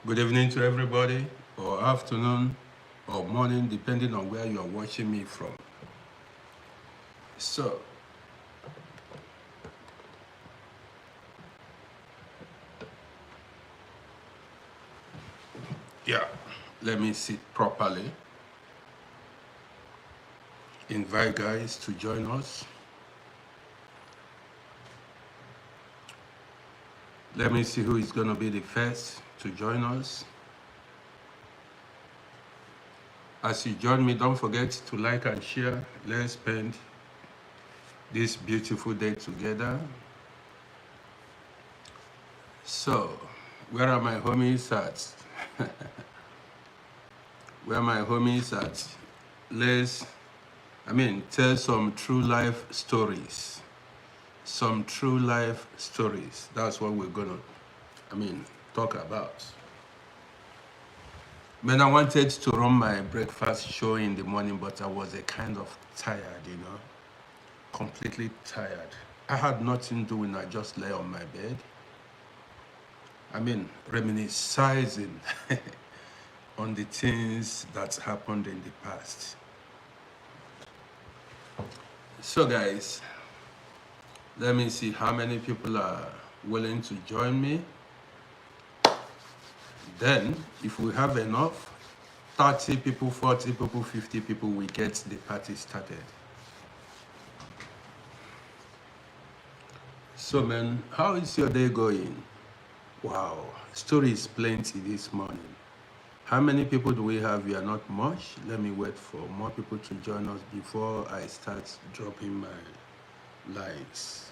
Good evening to everybody, or afternoon, or morning, depending on where you are watching me from. So, yeah, let me sit properly. Invite guys to join us. Let me see who is going to be the first to join us. As you join me, don't forget to like and share. Let's spend this beautiful day together. So, where are my homies at? Where my homies at? Let's, tell some true life stories. Some true life stories. That's what we're gonna, talk about. Man, I wanted to run my breakfast show in the morning, but I was a kind of tired, completely tired. I had nothing doing, I just lay on my bed. Reminiscing on the things that happened in the past. So guys, let me see how many people are willing to join me. Then, if we have enough, 30 people, 40 people, 50 people, we get the party started. So man, how is your day going? Wow, stories plenty this morning. How many people do we have? We are not much. Let me wait for more people to join us before I start dropping my likes.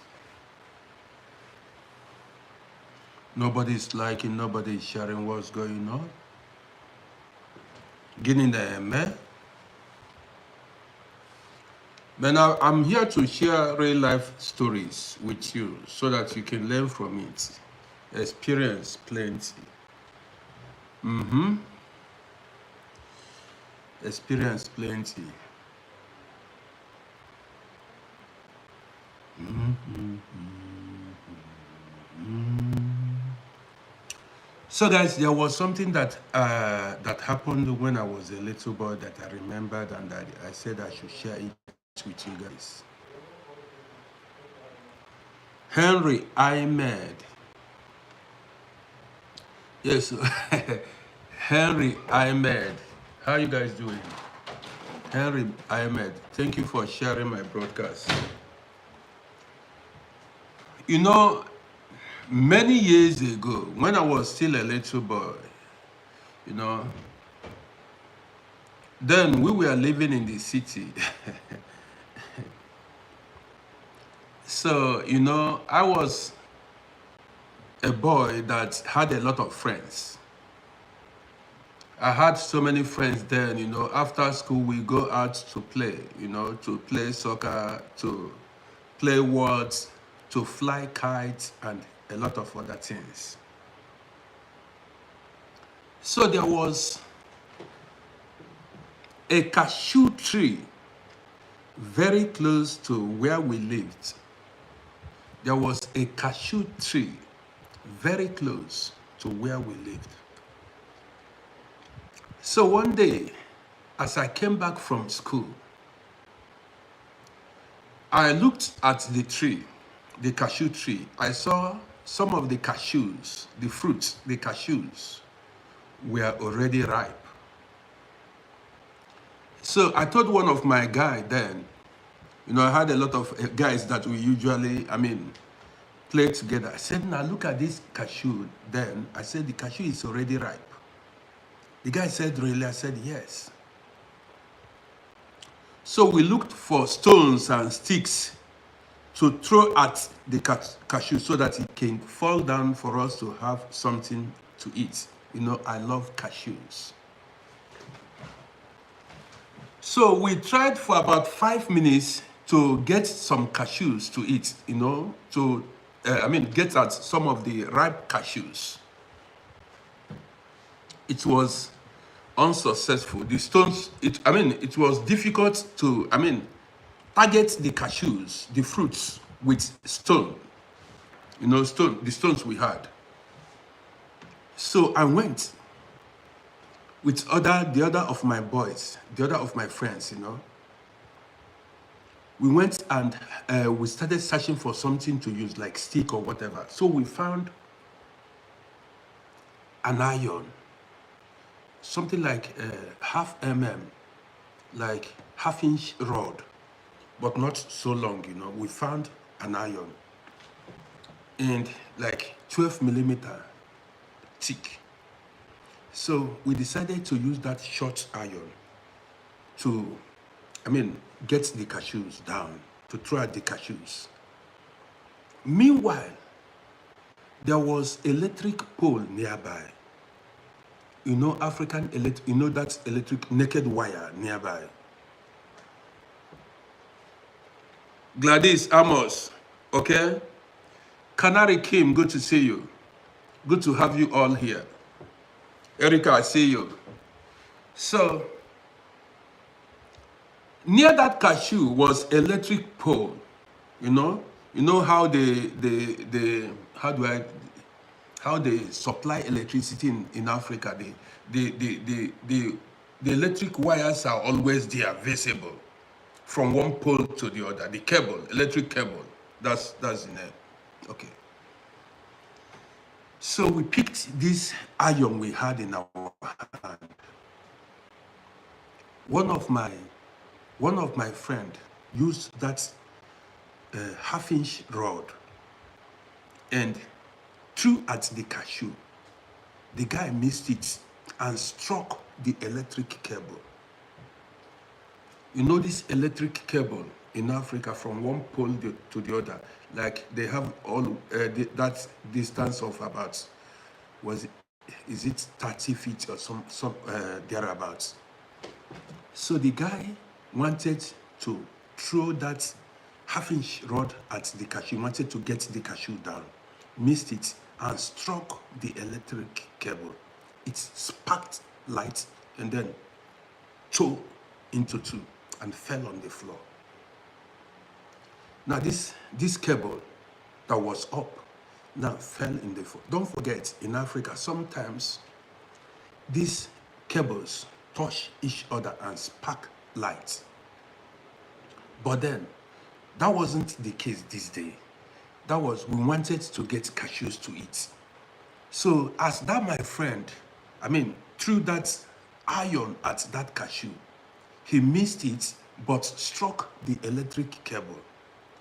Nobody's liking, nobody's sharing what's going on. Getting the man. Man, I'm here to share real life stories with you so that you can learn from it. Experience plenty. Experience plenty. So guys, there was something that that happened when I was a little boy that I remembered, and I said I should share it with you guys. Henry Ahmed. Yes, Henry Ahmed. How you guys doing? Henry Ahmed, thank you for sharing my broadcast. You know, many years ago, when I was still a little boy, then we were living in the city. So, I was a boy that had a lot of friends. I had so many friends then, after school we go out to play, to play soccer, to play words, to fly kites, and a lot of other things. So there was a cashew tree very close to where we lived. There was a cashew tree very close to where we lived. So one day, as I came back from school, I looked at the tree, the cashew tree. I saw some of the cashews, the fruits, the cashews were already ripe. So I told one of my guys then, I had a lot of guys that we usually, play together. I said, now look at this cashew. Then I said, the cashew is already ripe. The guy said, really? I said, yes. So we looked for stones and sticks to throw at the cashew so that it can fall down for us to have something to eat. I love cashews. So we tried for about 5 minutes to get some cashews to eat, to get at some of the ripe cashews. It was unsuccessful. The stones, it was difficult to, target the cashews, the fruits, with stone. The stones we had. So I went with the other of my boys, the other of my friends, you know. We went and we started searching for something to use, like stick or whatever. So we found an iron, something like half like half-inch rod, but not so long, you know. We found an iron and like 12 millimeter thick. So we decided to use that short iron to, get the cashews down, to throw out the cashews. Meanwhile, there was electric pole nearby. You know, that electric naked wire nearby. Gladys Amos, okay? Canary Kim, good to see you. Good to have you all here. Erica, I see you. So, near that cashew was electric pole, you know? You know how how they supply electricity in Africa. The electric wires are always there, visible, from one pole to the other. The cable, electric cable, that's the name. Okay. So we picked this iron we had in our hand. One of my friend used that half-inch rod and threw at the cashew. The guy missed it and struck the electric cable. You know, this electric cable in Africa, from one pole to the other, like they have all that distance of about, is it 30 feet or some thereabouts. So the guy wanted to throw that half-inch rod at the cashew, wanted to get the cashew down, missed it and struck the electric cable. It sparked light and then tore into two and fell on the floor. Now this cable that was up now fell in the floor. Don't forget, in Africa, sometimes these cables touch each other and spark light. But then, that wasn't the case this day. That was, we wanted to get cashews to eat. So as that my friend, threw that iron at that cashew, he missed it but struck the electric cable,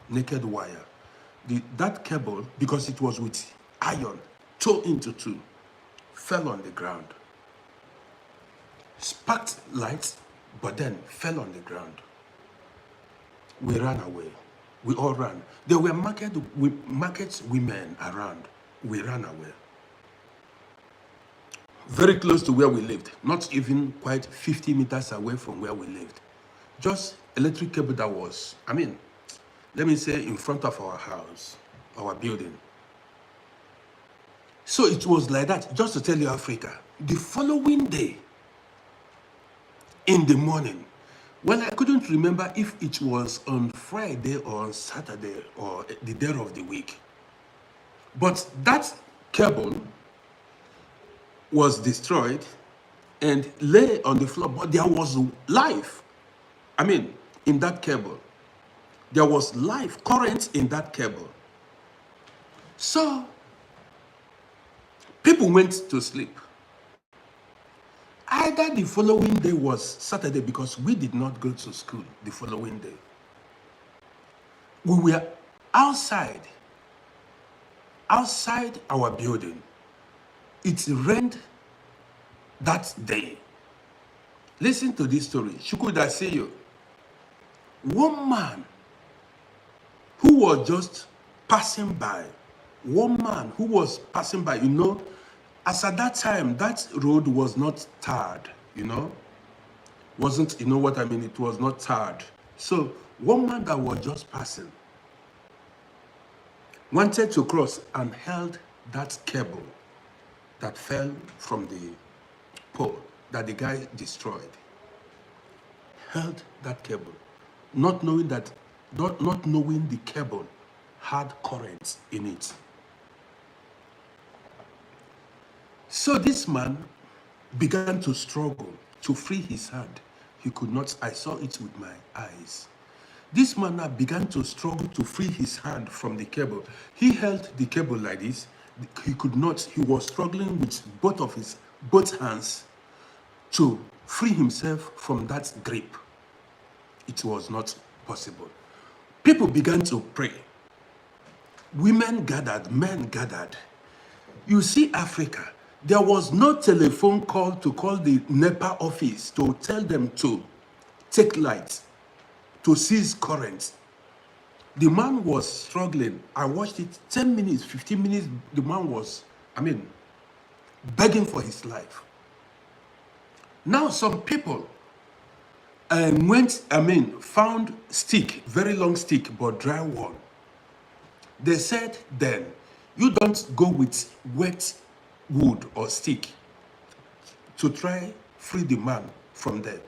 naked wire. That cable, because it was with iron, tore into two, fell on the ground, sparked light, but then fell on the ground. We ran away. We all ran. There were market women around. We ran away. Very close to where we lived, not even quite 50 meters away from where we lived. Just electric cable that was, let me say, in front of our house, our building. So it was like that, just to tell you, Africa. The following day, in the morning, well, I couldn't remember if it was on Friday or on Saturday or the day of the week. But that cable was destroyed and lay on the floor, but there was life. In that cable. There was life, current in that cable. So, people went to sleep. Either the following day was Saturday, because we did not go to school the following day. We were outside our building. It rained that day. Listen to this story. Shukuda Seyo. One man who was just passing by, you know, as at that time, that road was not tarred, you know, it was not tarred. So one man that was just passing wanted to cross and held that cable that fell from the pole that the guy destroyed. Held that cable, not knowing the cable had current in it. So this man began to struggle to free his hand. He could not. I saw it with my eyes. This man now began to struggle to free his hand from the cable. He held the cable like this. He could not. He was struggling with both hands to free himself from that grip. It was not possible. People began to pray. Women gathered, men gathered. You see, Africa, there was no telephone call to call the NEPA office to tell them to take lights, to seize current. The man was struggling. I watched it 10 minutes, 15 minutes. The man was, begging for his life. Now some people found stick, very long stick, but dry one. They said then, you don't go with wet wood or stick to try free the man from there.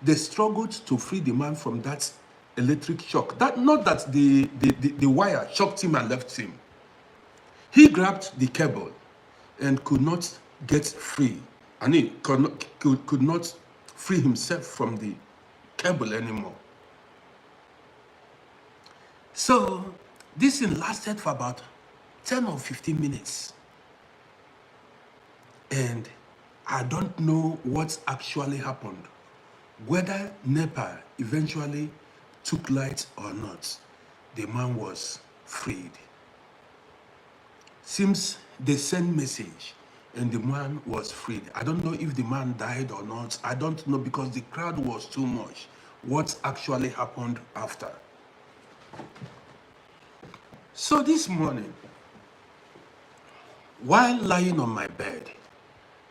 They struggled to free the man from that electric shock. Not that the wire shocked him and left him. He grabbed the cable and could not get free. And he could not free himself from the cable anymore. So this thing lasted for about 10 or 15 minutes. And I don't know what actually happened. Whether NEPA eventually took light or not, the man was freed. Seems they sent message and the man was freed. I don't know if the man died or not. I don't know because the crowd was too much. What actually happened after? So this morning, while lying on my bed,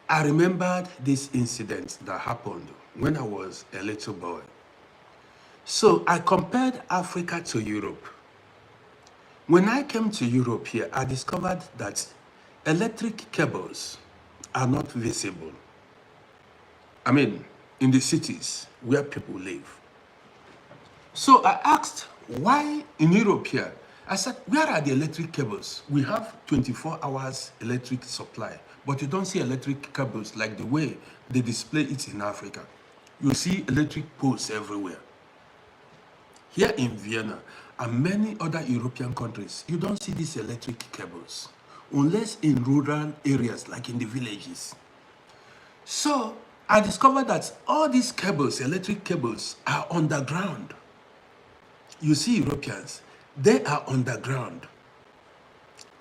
I remembered this incident that happened when I was a little boy. So I compared Africa to Europe. When I came to Europe here, I discovered that electric cables are not visible. In the cities where people live. So I asked, why in Europe here? I said, where are the electric cables? We have 24 hours electric supply, but you don't see electric cables like the way they display it in Africa. You see electric poles everywhere. Here in Vienna and many other European countries, you don't see these electric cables, unless in rural areas like in the villages. So I discovered that all these cables, electric cables, are underground. You see Europeans, they are underground.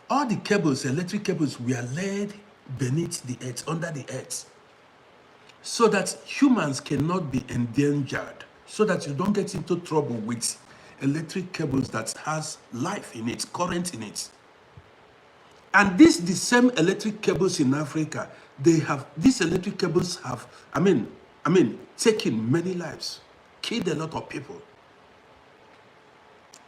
All the cables, electric cables, were laid beneath the earth, under the earth, so that humans cannot be endangered, so that you don't get into trouble with electric cables that has life in it, current in it. And the same electric cables in Africa, these electric cables have, taken many lives, killed a lot of people.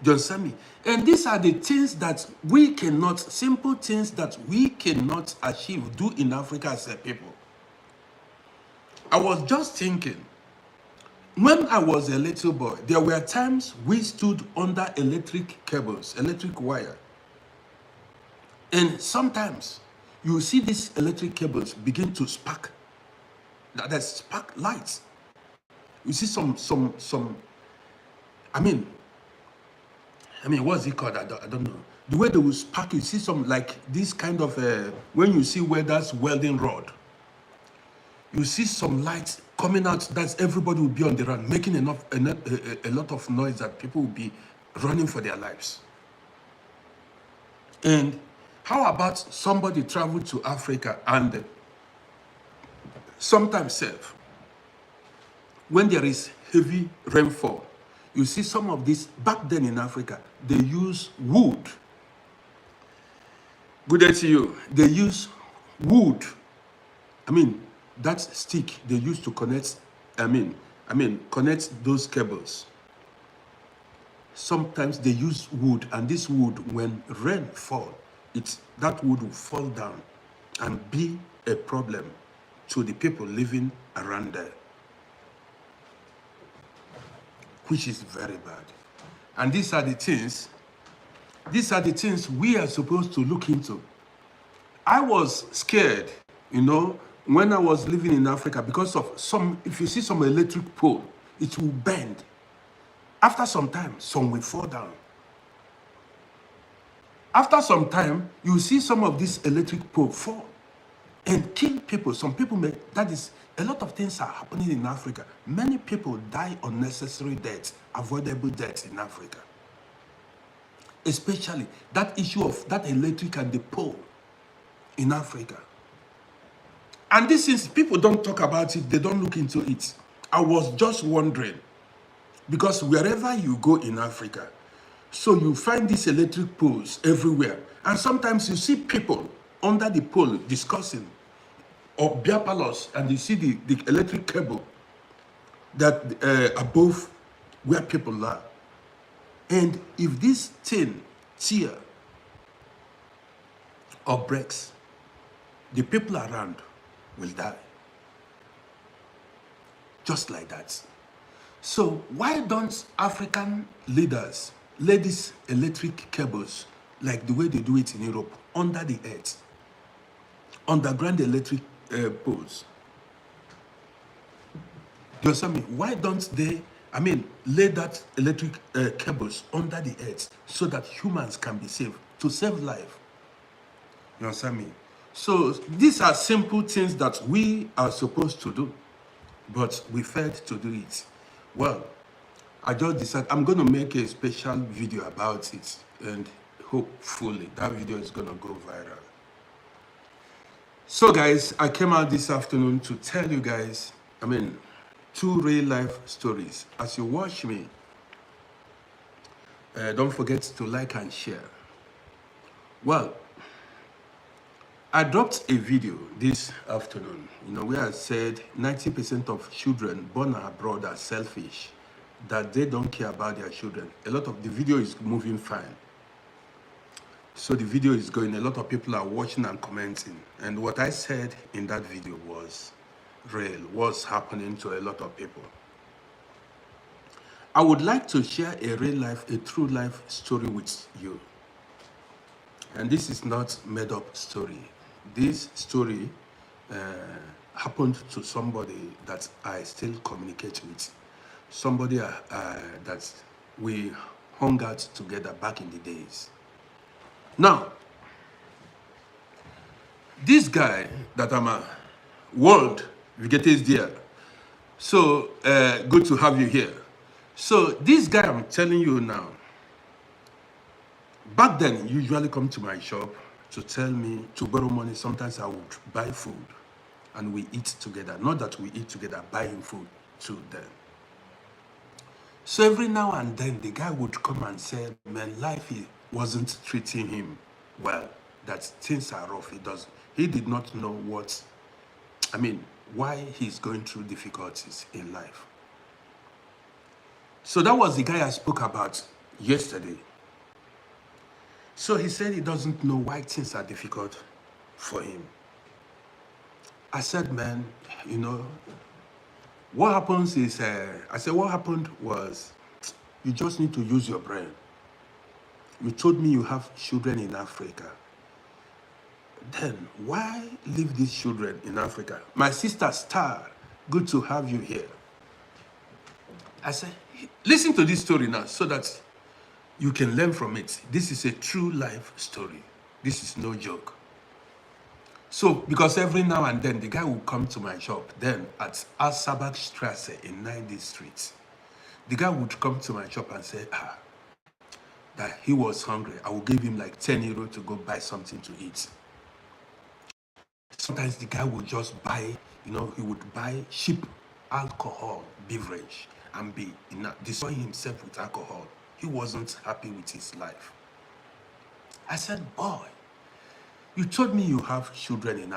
Do you understand me? And these are the things that we cannot, simple things that we cannot achieve, do in Africa as a people. I was just thinking, when I was a little boy, there were times we stood under electric cables, electric wire. And sometimes you see these electric cables begin to spark. That spark lights. You see what's it called? I don't know. The way they will spark, you see some like this kind of, when you see where that's welding rod, you see some lights coming out, that everybody will be on the run, making a lot of noise that people will be running for their lives. And how about somebody travel to Africa and sometimes safe, when there is heavy rainfall, you see some of this, back then in Africa, they use wood. Good day to you. They use wood. That stick they use to connect, connect those cables. Sometimes they use wood, and this wood, when rain falls, that wood will fall down and be a problem to the people living around there, which is very bad. And these are the things we are supposed to look into. I was scared, when I was living in Africa, because of some, if you see some electric pole, it will bend. After some time, some will fall down. After some time, you see some of these electric pole fall and kill people. Some people may, that is, a lot of things are happening in Africa. Many people die unnecessary deaths, avoidable deaths in Africa. Especially that issue of that electric and the pole in Africa. And this is, people don't talk about it, they don't look into it. I was just wondering, because wherever you go in Africa, so you find these electric poles everywhere. And sometimes you see people under the pole discussing, or beer palace, and you see the electric cable that above where people are. And if this thing tear or breaks, the people around will die. Just like that. So why don't African leaders lay these electric cables like the way they do it in Europe, under the earth, underground electric poles? Do you understand me? Why don't they, lay that electric cables under the earth so that humans can be saved, to save life? You understand me? So these are simple things that we are supposed to do, but we failed to do it. Well, I just decided I'm going to make a special video about it, and hopefully that video is going to go viral. So guys, I came out this afternoon to tell you guys, two real life stories. As you watch me, don't forget to like and share. Well, I dropped a video this afternoon, where I said 90% of children born abroad are selfish, that they don't care about their children. A lot of the video is moving fine. So the video is going, a lot of people are watching and commenting. And what I said in that video was real, what's happening to a lot of people. I would like to share a real life, a true life story with you. And this is not made up story. This story happened to somebody that I still communicate with. Somebody that we hung out together back in the days. Now, this guy that I'm a world, Vigetes dear. So good to have you here. So this guy I'm telling you now, back then, you usually come to my shop to tell me to borrow money. Sometimes I would buy food and we eat together. Not that we eat together, buying food to them. So every now and then, the guy would come and say, man, life wasn't treating him well, that things are rough. He did not know why he's going through difficulties in life. So that was the guy I spoke about yesterday. So he said he doesn't know why things are difficult for him. I said, man, what happens is, what happened was, you just need to use your brain. You told me you have children in Africa. Then why leave these children in Africa? My sister Star, good to have you here. I said, listen to this story now so that you can learn from it. This is a true life story. This is no joke. So, because every now and then, the guy will come to my shop, then at Asabak Strasse in 9th Street. The guy would come to my shop and say, that he was hungry. I will give him like 10 euro to go buy something to eat. Sometimes the guy would just buy, he would buy cheap alcohol beverage and be destroying himself with alcohol. He wasn't happy with his life. I said, boy, you told me you have children in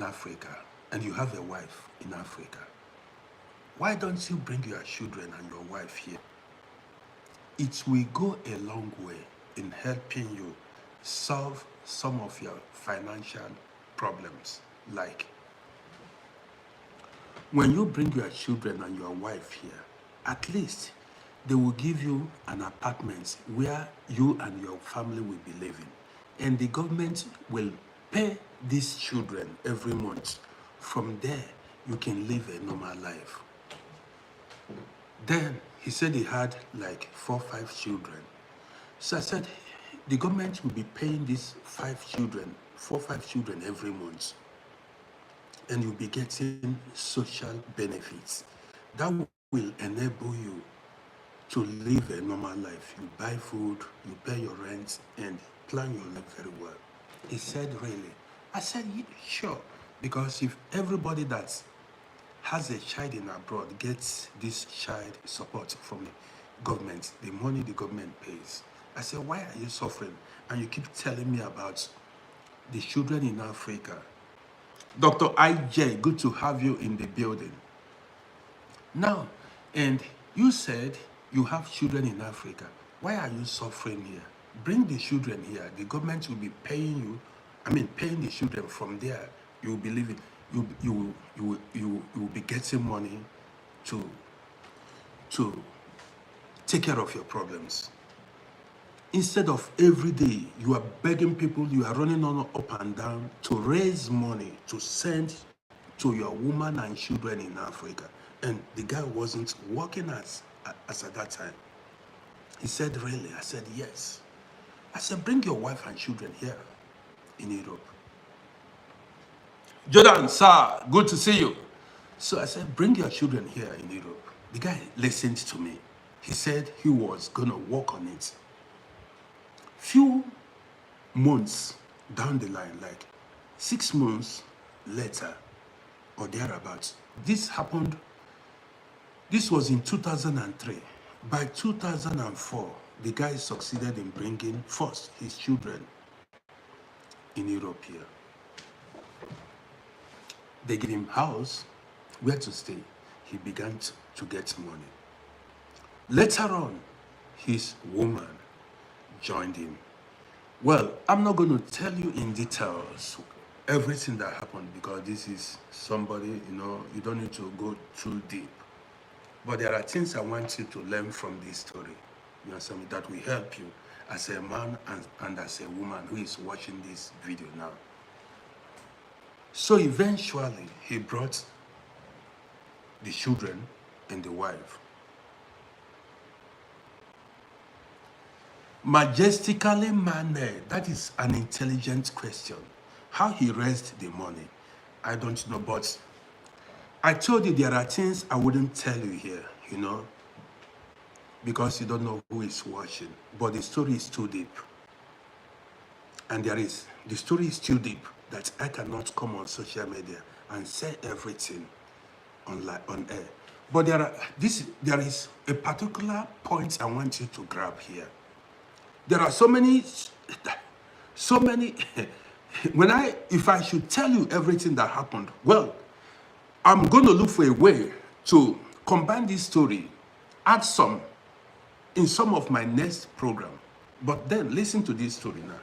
Africa and you have a wife in Africa. Why don't you bring your children and your wife here? It will go a long way in helping you solve some of your financial problems. Like, when you bring your children and your wife here, at least they will give you an apartment where you and your family will be living. And the government will pay these children every month From there, you can live a normal life. Then he said he had like 4, 5 children. So I said, the government will be paying these 5 children, 4, 5 children every month, and you'll be getting social benefits. That will enable you to live a normal life. You buy food, you pay your rent, and plan your life very well. He said, really? I said, "Yeah, sure. Because if everybody that has a child in abroad gets this child support from the government, the money the government pays." I said, why are you suffering? And you keep telling me about the children in Africa. Dr. IJ, good to have you in the building. Now, and you said you have children in Africa. Why are you suffering here? Bring the children here. The government will be paying you, paying the children from there. You will be living, you will be getting money to take care of your problems. Instead of every day, you are begging people, you are running on up and down to raise money to send to your woman and children in Africa. And the guy wasn't working as at that time. He said, really? I said, yes. I said, bring your wife and children here in Europe. Jordan, sir, good to see you. So I said, bring your children here in Europe. The guy listened to me. He said he was going to work on it. Few months down the line, like 6 months later or thereabouts, this happened. This was in 2003. By 2004, the guy succeeded in bringing first his children in Europe here. They gave him house, where to stay. He began to get money. Later on, his woman joined him. Well, I'm not going to tell you in details everything that happened because this is somebody, you don't need to go too deep. But there are things I want you to learn from this story. You know, something that will help you as a man and as a woman who is watching this video now. So eventually, he brought the children and the wife. Majestically mannered, that is an intelligent question. How he raised the money, I don't know, but I told you there are things I wouldn't tell you here, because you don't know who is watching. But the story is too deep. And the story is too deep that I cannot come on social media and say everything on air. But there is a particular point I want you to grab here. There are so many, if I should tell you everything that happened, well, I'm going to look for a way to combine this story, add some in some of my next program. But then listen to this story now.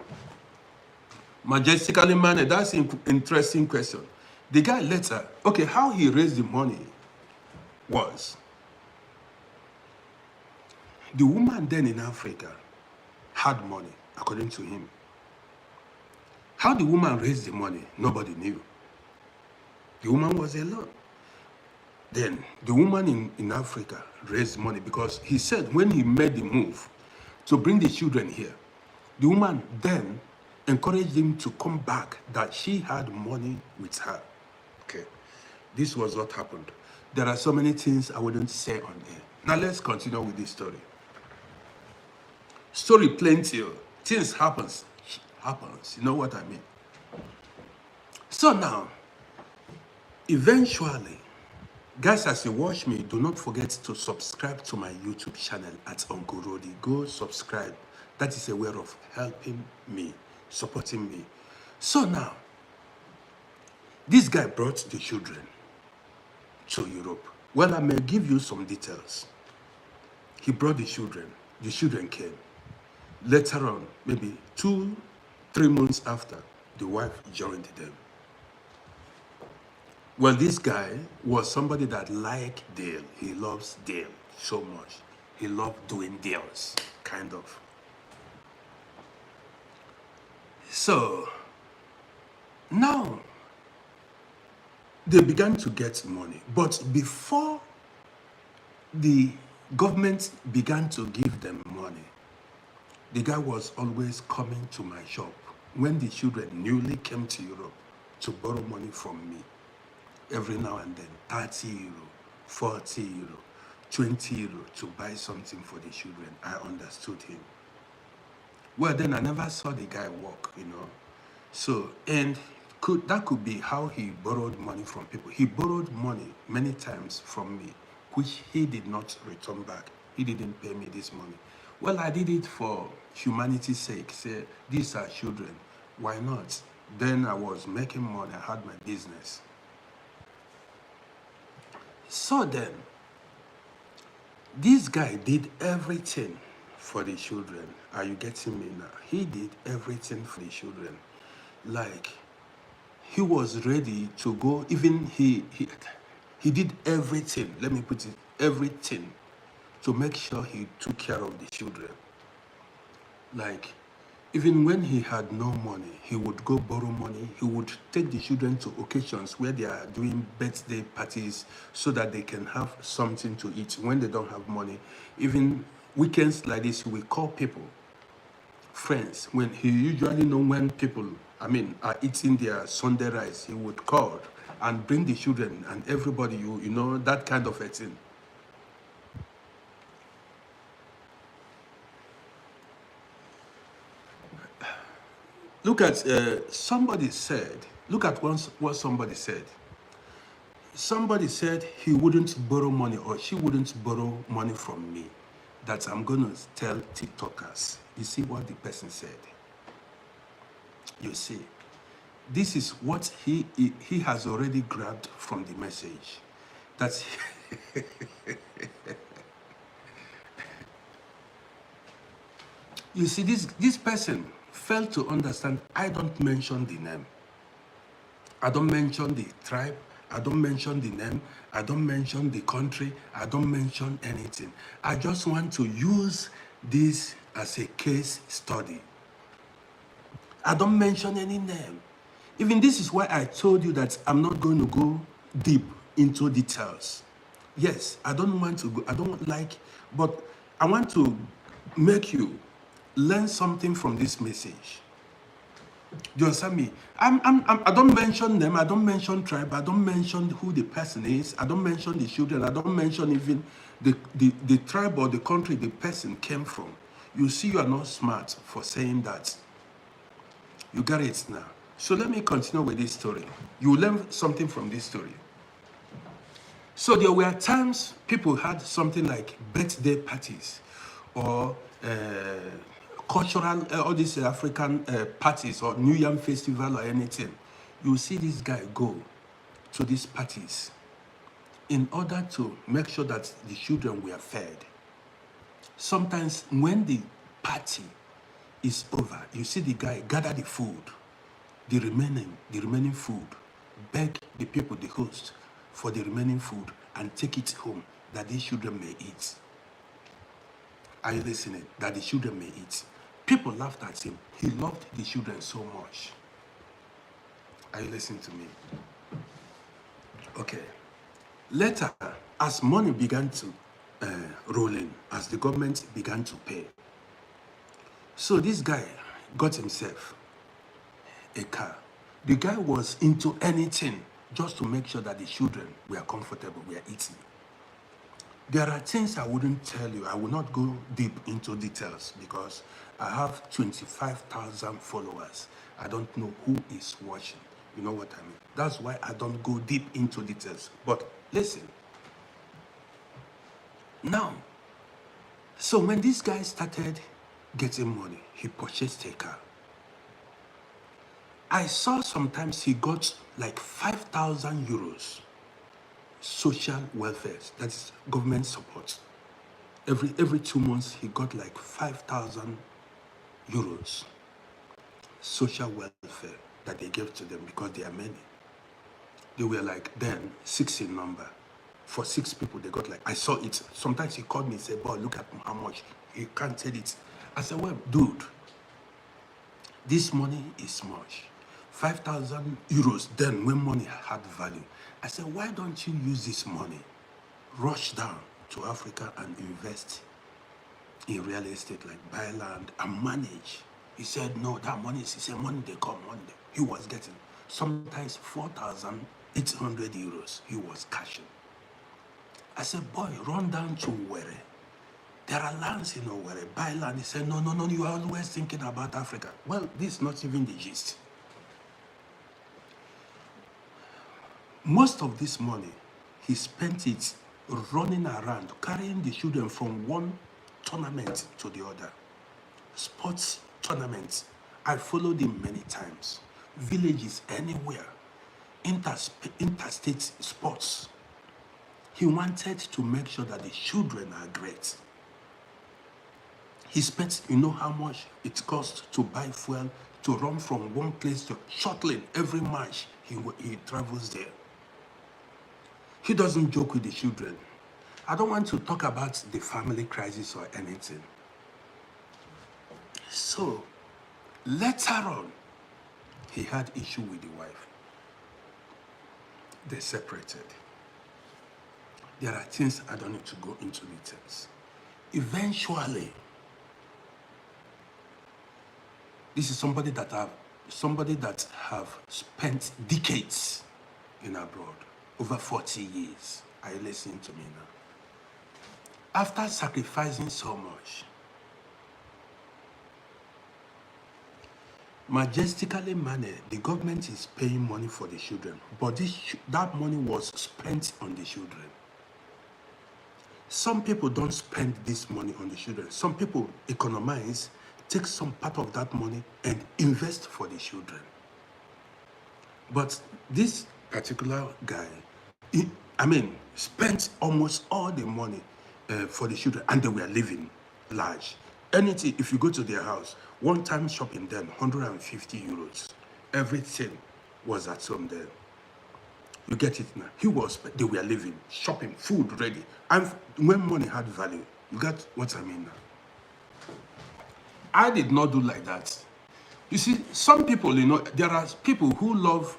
Majestically mannered, that's an interesting question. The guy later, how he raised the money was, the woman then in Africa had money, according to him. How the woman raised the money, nobody knew. The woman was alone. Then the woman in Africa raised money because he said when he made the move to bring the children here, the woman then encouraged him to come back, that she had money with her. Okay, this was what happened. There are so many things I wouldn't say on air. Now let's continue with this story. Story plenty. Things happens. You know what I mean? So now, eventually, guys, as you watch me, do not forget to subscribe to my YouTube channel at Uncle RODDY. Go subscribe. That is a way of helping me, supporting me. So now, this guy brought the children to Europe. Well, I may give you some details. He brought the children. The children came. Later on, maybe 2-3 months after, the wife joined them. Well, this guy was somebody that liked deal. He loves deal so much. He loved doing deals, kind of. So, now, they began to get money. But before the government began to give them money, the guy was always coming to my shop when the children newly came to Europe to borrow money from me every now and then, 30 euro, 40 euro, 20 euro to buy something for the children. I understood him. Well, then I never saw the guy walk, you know. So, and that could be how he borrowed money from people. He borrowed money many times from me, which he did not return back. He didn't pay me this money. Well, I did it for humanity's sake. Say, these are children. Why not? Then I was making money. I had my business. So then, this guy did everything for the children. Are you getting me now? He did everything for the children. Like, he was ready to go, even he did everything, let me put it, everything to make sure he took care of the children. Like, even when he had no money, he would go borrow money. He would take the children to occasions where they are doing birthday parties so that they can have something to eat when they don't have money. Even weekends like this, we call people, friends. When he usually know when people, are eating their Sunday rice, he would call and bring the children and everybody, you know, that kind of a thing. Look at somebody said, look at what somebody said. Somebody said he wouldn't borrow money or she wouldn't borrow money from me. That I'm going to tell TikTokers. You see what the person said? You see, this is what he has already grabbed from the message. That's you see, this person failed to understand. I don't mention the name. I don't mention the tribe. I don't mention the name. I don't mention the country. I don't mention anything. I just want to use this as a case study. I don't mention any name. Even this is why I told you that I'm not going to go deep into details. Yes, I don't want to go, I don't like, but I want to make you learn something from this message. Do you understand me? I don't mention them. I don't mention tribe. I don't mention who the person is. I don't mention the children. I don't mention even the tribe or the country the person came from. You see, you are not smart for saying that. You got it now. So let me continue with this story. You learn something from this story. So there were times people had something like birthday parties or cultural, all these African parties or New Yam festival or anything. You see this guy go to these parties in order to make sure that the children were fed. Sometimes when the party is over, you see the guy gather the food, the remaining food, beg the people, the host, for the remaining food and take it home that these children may eat. Are you listening? That the children may eat. People laughed at him. He loved the children so much. Are you listening to me? Okay. Later, as money began to roll in, as the government began to pay, so this guy got himself a car. The guy was into anything just to make sure that the children were comfortable, were eating. There are things I wouldn't tell you. I will not go deep into details because I have 25,000 followers. I don't know who is watching. You know what I mean? That's why I don't go deep into details. But listen. Now, so when this guy started getting money, he purchased a car. I saw sometimes he got like 5,000 euros social welfare, that is government support. Every 2 months he got like 5,000 euros social welfare that they gave to them because they are many. They were like then 6 in number. For 6 people they got like, I saw it. Sometimes he called me and said, boy, look at how much. He can't tell it. I said, well, dude, this money is much. 5,000 euros then when money had value. I said, why don't you use this money, rush down to Africa and invest in real estate, like buy land and manage? He said, no, that money is, he said, money they come, money they. He was getting sometimes 4,800 euros he was cashing. I said, boy, run down to Owerri. There are lands in Owerri, buy land. He said, no, no, no, you are always thinking about Africa. Well, this is not even the gist. Most of this money, he spent it running around, carrying the children from one tournament to the other. Sports tournaments. I followed him many times. Villages, anywhere. Interstate sports. He wanted to make sure that the children are great. He spent, you know how much it costs to buy fuel, to run from one place to shuttling every match. He travels there. He doesn't joke with the children. I don't want to talk about the family crisis or anything. So, later on, he had issue with the wife. They separated. There are things I don't need to go into details. Eventually, this is somebody that have spent decades in abroad, over 40 years. Are you listening to me now? After sacrificing so much, majestically managed, the government is paying money for the children, but that money was spent on the children. Some people don't spend this money on the children. Some people economize, take some part of that money and invest for the children. But this particular guy, spent almost all the money for the children, and they were living large. Anything, if you go to their house, one time shopping then, 150 euros. Everything was at home there. You get it now? They were living, shopping, food ready. And when money had value, you get what I mean now? I did not do like that. You see, some people, there are people who love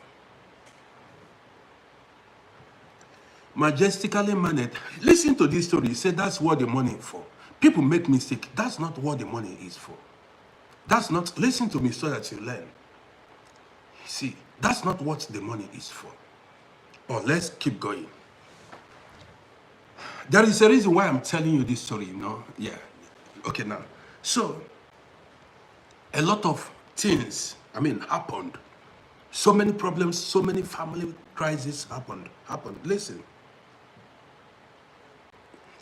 majestically managed. Listen to this story. You say that's what the money is for. People make mistake. That's not what the money is for. That's not, listen to me so that you learn. See, that's not what the money is for. Or let's keep going. There is a reason why I'm telling you this story, Yeah. Okay, now. So, a lot of things, happened. So many problems, so many family crises happened. Listen.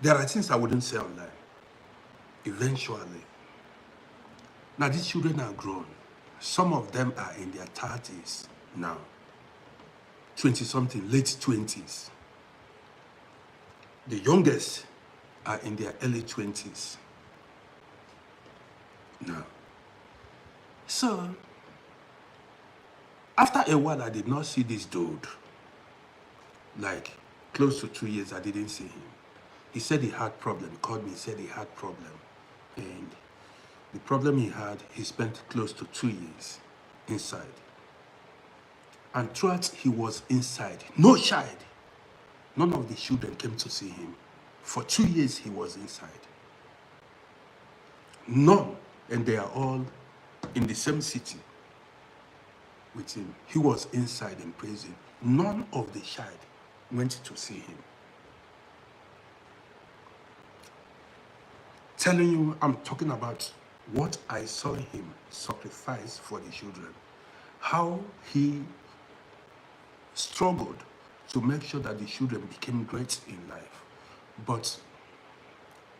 There are things I wouldn't say online. Eventually. Now, these children are grown. Some of them are in their 30s now. 20-something, late 20s. The youngest are in their early 20s now. So, after a while, I did not see this dude. Like, close to 2 years, I didn't see him. He said he had problem. He called me, said he had problem. And the problem he had, he spent close to 2 years inside. And throughout he was inside, no child, none of the children came to see him. For 2 years he was inside. None, and they are all in the same city with him. He was inside in prison. None of the child went to see him. Telling you, I'm talking about what I saw him sacrifice for the children. How he struggled to make sure that the children became great in life. But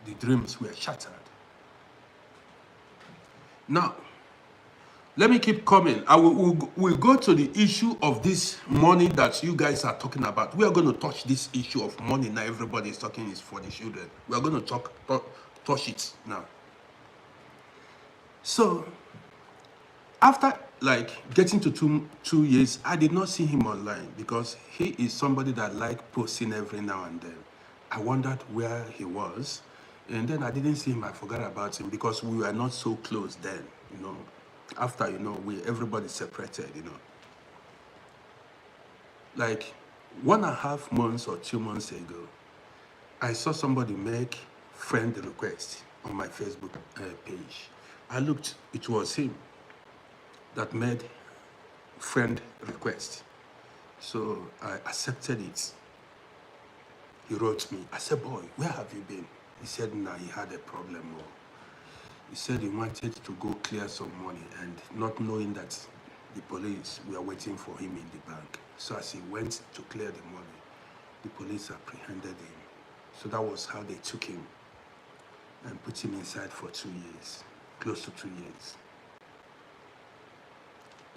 the dreams were shattered. Now, let me keep coming. We'll go to the issue of this money that you guys are talking about. We are going to touch this issue of money now. Everybody is talking is for the children. We are going to touch it now. So, after getting to two years, I did not see him online because he is somebody that posting every now and then. I wondered where he was, and then I didn't see him. I forgot about him because we were not so close then, After, everybody separated, Like 1.5 months or 2 months ago, I saw somebody make friend request on my Facebook page. I looked, it was him that made friend request. So I accepted it. He wrote me. I said, boy, where have you been? He said, nah, he had a problem. Oh. He said he wanted to go clear some money and not knowing that the police were waiting for him in the bank. So as he went to clear the money, the police apprehended him. So that was how they took him and put him inside for 2 years, close to 2 years.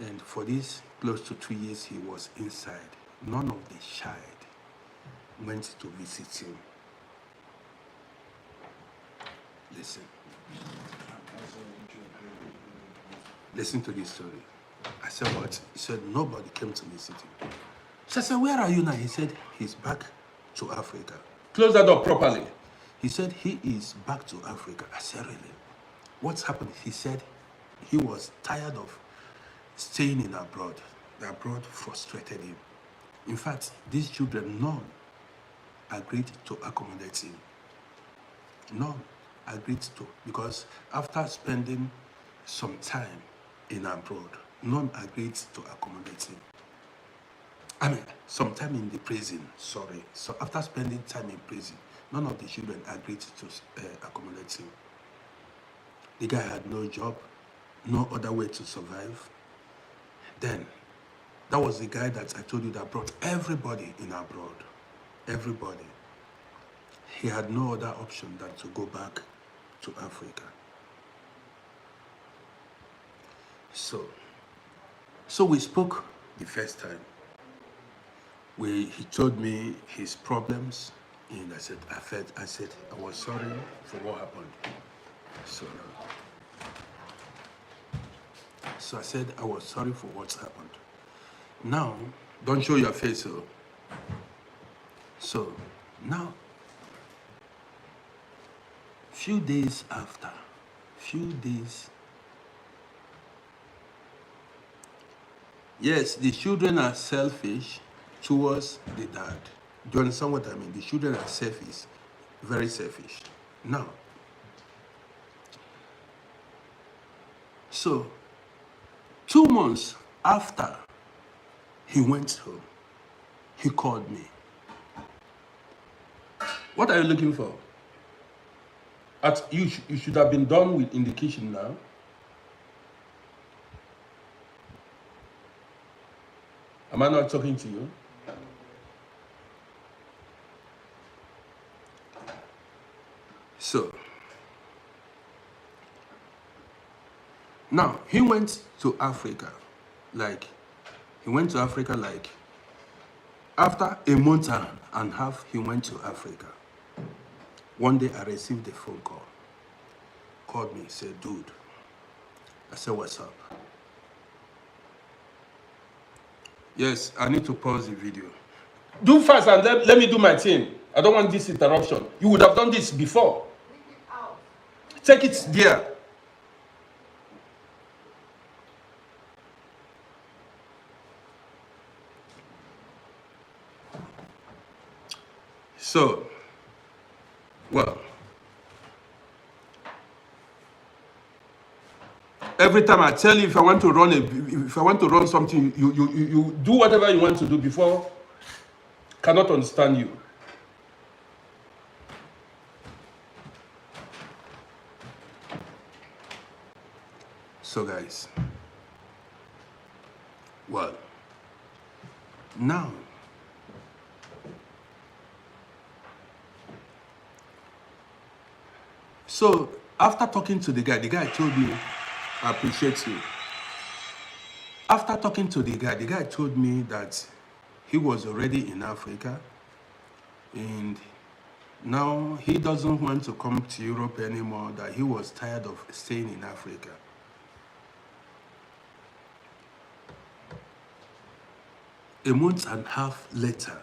And for this close to 2 years he was inside, none of the child went to visit him. Listen. Listen to this story. I said, what? He said, nobody came to visit him. So I said, where are you now? He said, he's back to Africa. Close that door properly. He said, he is back to Africa. I said, really? What's happened? He said, he was tired of staying in abroad. The abroad frustrated him. In fact, these children, none agreed to accommodate him. None agreed to, because after spending some time in abroad, none agreed to accommodate him. I mean, some time in the prison, sorry. So after spending time in prison, none of the children agreed to accommodate him. The guy had no job, no other way to survive. Then, that was the guy that I told you that brought everybody in abroad. Everybody. He had no other option than to go back to Africa. So we spoke the first time. He told me his problems, and I said I was sorry for what happened. So I said I was sorry for what's happened. Now, don't show your face. So now, few days after, yes, the children are selfish towards the dad. Do you understand what I mean? The children are selfish, very selfish. Now, so 2 months after he went home, he called me. What are you looking for? You should have been done with in the kitchen now. Am I not talking to you? So, now he went to Africa. After a month and a half, he went to Africa. One day I received a phone call. Called me, said, dude. I said, what's up? Yes, I need to pause the video. Do fast and let me do my thing. I don't want this interruption. You would have done this before. Take it there. So, well, every time I tell you if I want to run something, you do whatever you want to do before. Cannot understand you. So guys, well, now so after talking to the guy told me, I appreciate you. After talking to the guy told me that he was already in Africa and now he doesn't want to come to Europe anymore, that he was tired of staying in Africa. A month and a half later,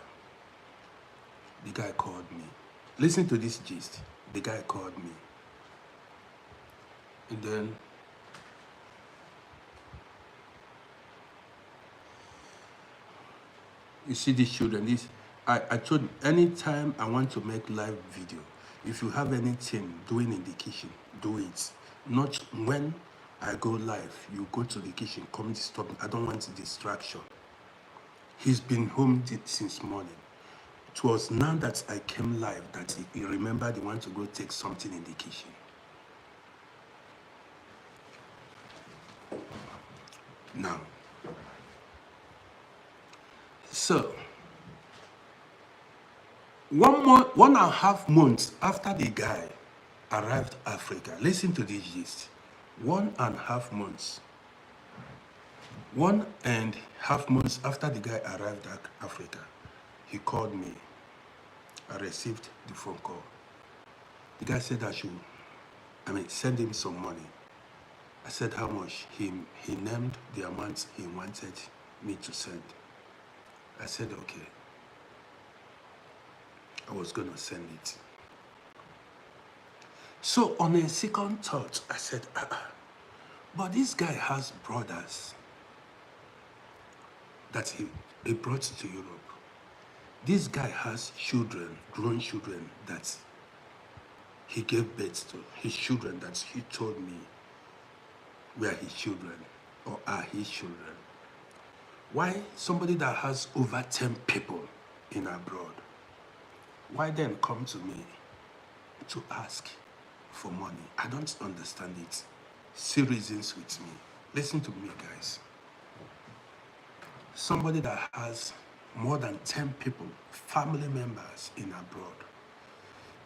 the guy called me. Listen to this gist. The guy called me. And then You see these children, I told anytime I want to make live video, if you have anything doing in the kitchen, do it. Not when I go live, you go to the kitchen, come disturb me. I don't want a distraction. He's been home since morning. It was now that I came live that he remembered he wanted to go take something in the kitchen. Now, so 1.5 months after the guy arrived Africa, listen to this gist. 1.5 months. 1.5 months after the guy arrived at Africa, he called me. I received the phone call. The guy said I should, send him some money. I said how much. He named the amount he wanted me to send. I said okay. I was gonna send it. So on a second thought, I said, but this guy has brothers that he brought to Europe. This guy has children, grown children that he gave birth to. His children that he told me were his children or are his children. Why somebody that has over 10 people in abroad, why then come to me to ask for money? I don't understand it. See reasons with me. Listen to me, guys. Somebody that has more than 10 people, family members in abroad,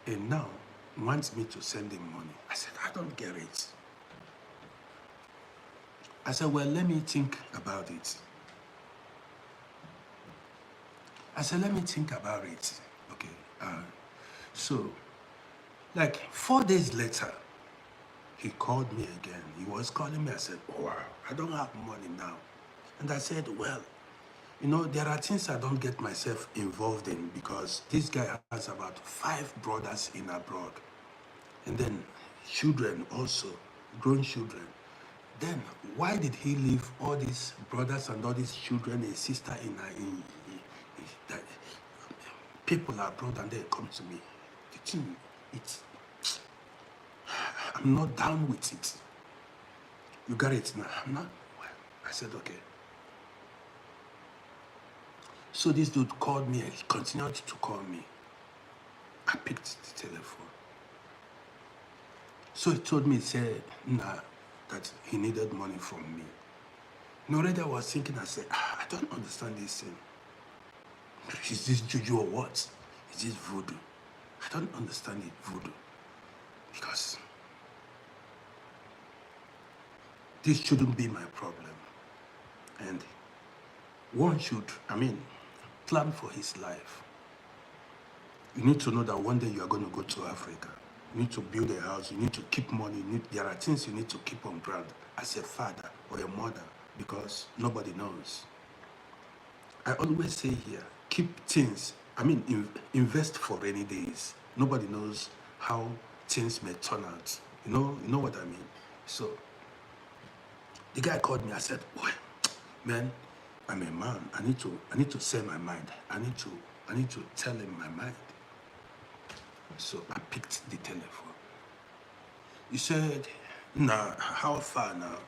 and now wants me to send him money. I said, I don't get it. I said, well, let me think about it. I said, let me think about it. Okay. So, like 4 days later, he called me again. He was calling me. I said, wow, I don't have money now. And I said, well, there are things I don't get myself involved in because this guy has about 5 brothers in abroad. And then children also, grown children. Then why did he leave all these brothers and all these children and sister in people abroad and they come to me? The thing, I'm not down with it. You got it now? I'm not. Well, I said, okay. So this dude called me and he continued to call me. I picked the telephone. So he told me, he said, that he needed money from me. Already I was thinking, I said, I don't understand this thing. Is this juju or what? Is this voodoo? I don't understand it, voodoo. Because this shouldn't be my problem. And one should, plan for his life. You need to know that one day you are going to go to Africa. You need to build a house. You need to keep money. There are things you need to keep on ground as a father or a mother because nobody knows. I always say here, keep things, invest for rainy days. Nobody knows how things may turn out. You know what I mean? So, the guy called me. I said, boy, man, I'm a man. I need to say my mind. I need to tell him my mind. So I picked the telephone. He said, how far now?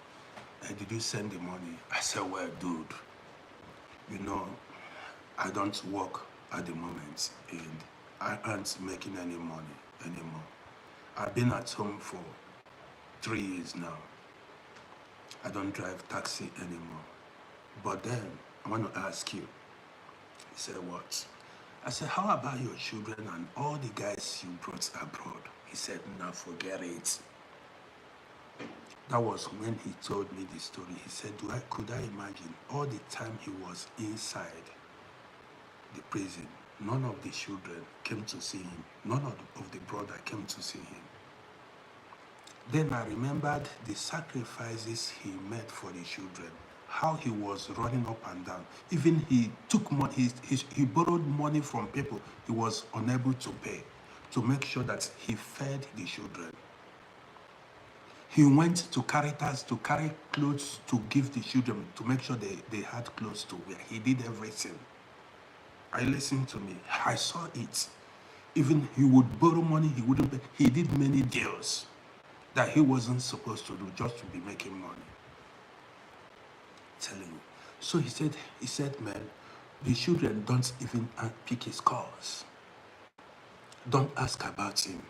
Did you send the money? I said, well, dude, I don't work at the moment and I aren't making any money anymore. I've been at home for 3 years now. I don't drive taxi anymore. But then, I want to ask you. He said, what? I said, how about your children and all the guys you brought abroad? He said, forget it. That was when he told me the story. He said, could I imagine all the time he was inside the prison, none of the children came to see him. None of the brother came to see him. Then I remembered the sacrifices he made for the children, how he was running up and down. Even he took money, he borrowed money from people he was unable to pay to make sure that he fed the children. He went to Caritas to carry clothes to give the children to make sure they had clothes to wear. He did everything. I listened to me. I saw it. Even he would borrow money, he wouldn't pay. He did many deals that he wasn't supposed to do just to be making money. Telling you. So he said, man, the children don't even pick his calls. Don't ask about him.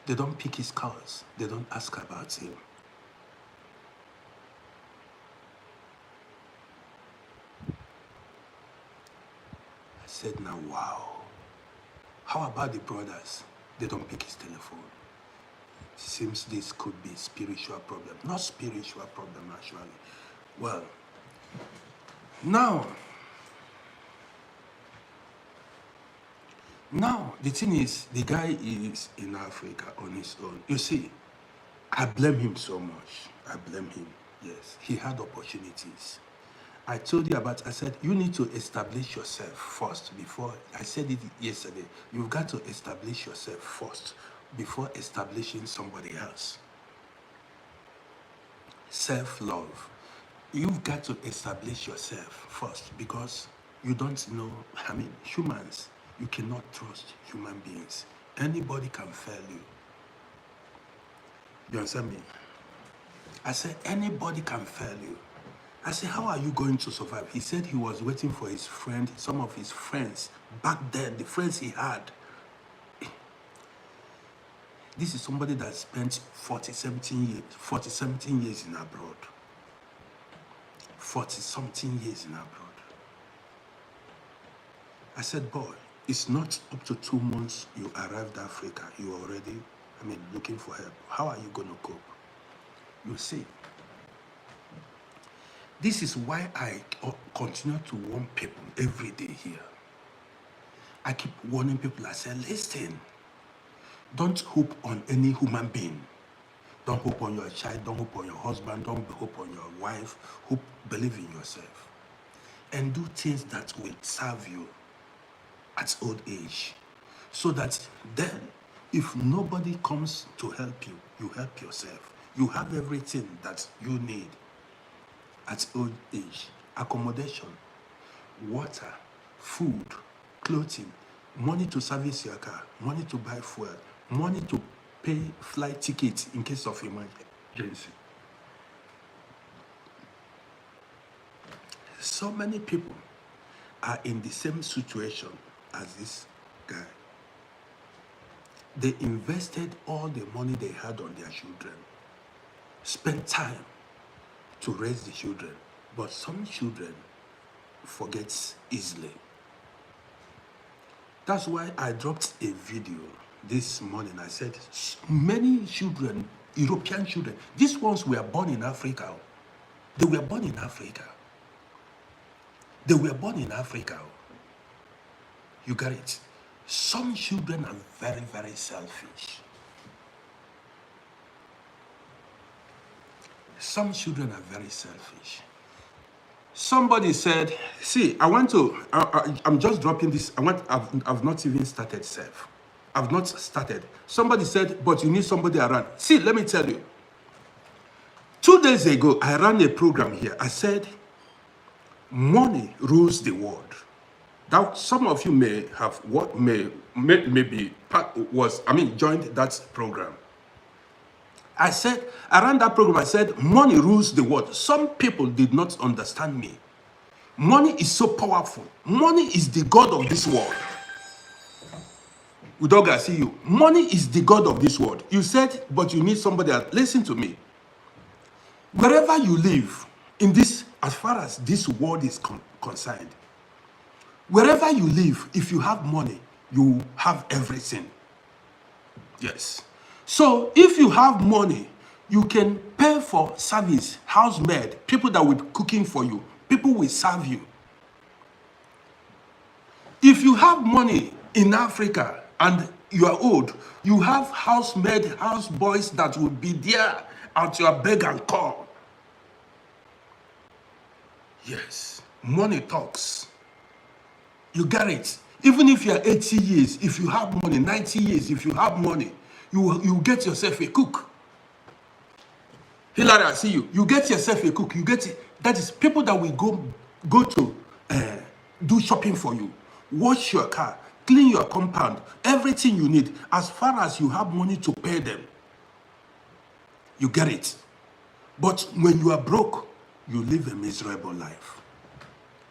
They don't pick his calls. They don't ask about him. I said, now, wow. How about the brothers? They don't pick his telephone. Seems this could be a spiritual problem. Not spiritual problem, actually. Well, now, the thing is, the guy is in Africa on his own. You see, I blame him so much. I blame him. Yes, he had opportunities. I told you about, I said, you need to establish yourself first before, I said it yesterday, you've got to establish yourself first before establishing somebody else. Self-love. You've got to establish yourself first because you don't know, humans, you cannot trust human beings. Anybody can fail you. You understand me? I said, anybody can fail you. I said, how are you going to survive? He said he was waiting for his friend, some of his friends, back then, the friends he had. This is somebody that spent 40-something years in abroad. 40-something years in abroad. I said, boy, it's not up to 2 months you arrived Africa. You already, looking for help. How are you going to cope? You see, this is why I continue to warn people every day here. I keep warning people. I say, listen, don't hope on any human being. Don't hope on your child. Don't hope on your husband. Don't hope on your wife. Believe in yourself. And do things that will serve you at old age. So that then, if nobody comes to help you, you help yourself. You have everything that you need at old age. Accommodation, water, food, clothing, money to service your car, money to buy fuel, money to pay flight tickets in case of emergency. So many people are in the same situation as this guy. They invested all the money they had on their children, spent time to raise the children, but some children forget easily. That's why I dropped a video this morning. I said, many children, European children, these ones were born in Africa. They were born in Africa. They were born in Africa. You got it? Some children are very, very selfish. Some children are very selfish. Somebody said, see, I'm just dropping this. I've not even started self. I've not started. Somebody said, but you need somebody around. See, let me tell you. 2 days ago, I ran a program here. I said, money rules the world. Now, some of you may have joined that program. I ran that program, I said, money rules the world. Some people did not understand me. Money is so powerful. Money is the God of this world. Udoga, I see you. Money is the God of this world. You said, but you need somebody else. Listen to me. Wherever you live, in this, as far as this world is concerned, wherever you live, if you have money, you have everything. Yes. So if you have money, you can pay for service, housemaid, people that will be cooking for you, people will serve you. If you have money in Africa and you are old, you have housemaid, houseboys that will be there at your beck and call. Yes, money talks. You get it. Even if you are 80 years, if you have money, 90 years, if you have money, you get yourself a cook. Hilary, I see you. You get yourself a cook. You get it. That is people that will go to do shopping for you, wash your car, clean your compound, everything you need. As far as you have money to pay them, you get it. But when you are broke, you live a miserable life.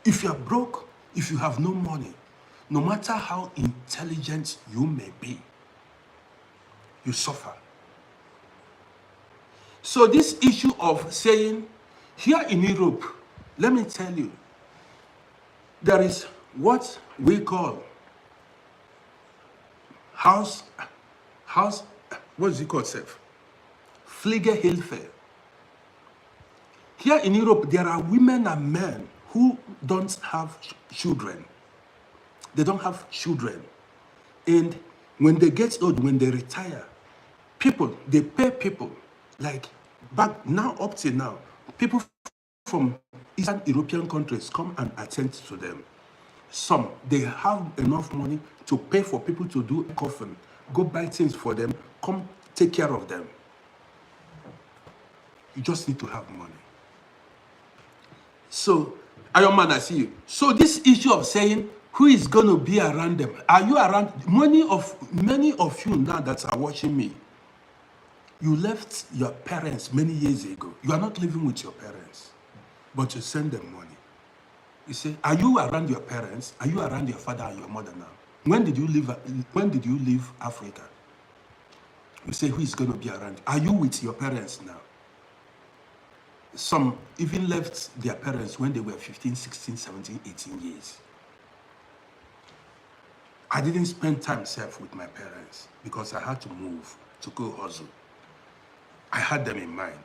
If you are broke, if you have no money, no matter how intelligent you may be, you suffer. So this issue of saying, here in Europe, let me tell you, there is what we call what is it called, Seth? Pflegehilfe. Here in Europe, there are women and men who don't have children. They don't have children. And when they get old, when they retire, they pay people, like back now, up till now, people from Eastern European countries come and attend to them. Some, they have enough money to pay for people to do a coffin, go buy things for them, come take care of them. You just need to have money. So, Iron Man, I see you. So this issue of saying, who is going to be around them? Are you around? Many of you now that are watching me, you left your parents many years ago. You are not living with your parents, but you send them money. You say, are you around your parents? Are you around your father and your mother now? When did you leave Africa? You say, who is going to be around? Are you with your parents now? Some even left their parents when they were 15, 16, 17, 18 years. I didn't spend time safe with my parents because I had to move to go hustle. I had them in mind.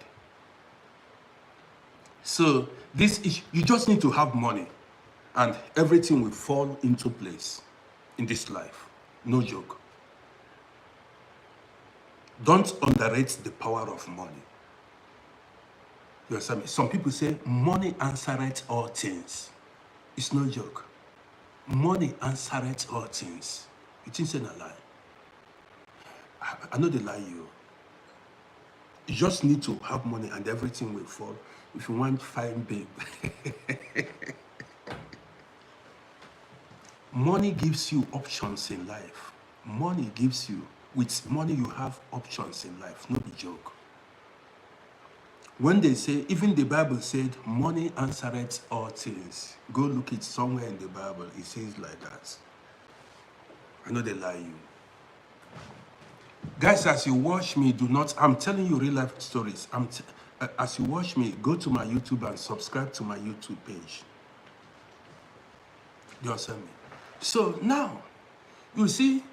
So this issue, you just need to have money and everything will fall into place in this life. No joke. Don't underrate the power of money. You understand me? Some people say money answereth all things. It's no joke. Money answereth all things. You think it's a lie? I know they lie you. You just need to have money and everything will fall. If you want fine babe. Money gives you options in life. Money gives you, with money you have options in life. No be joke. When they say, even the Bible said, money answereth all things. Go look it somewhere in the Bible. It says like that. I know they lie you. Guys, as you watch me, I'm telling you real life stories. As you watch me, go to my YouTube and subscribe to my YouTube page. You understand me? So now, you see,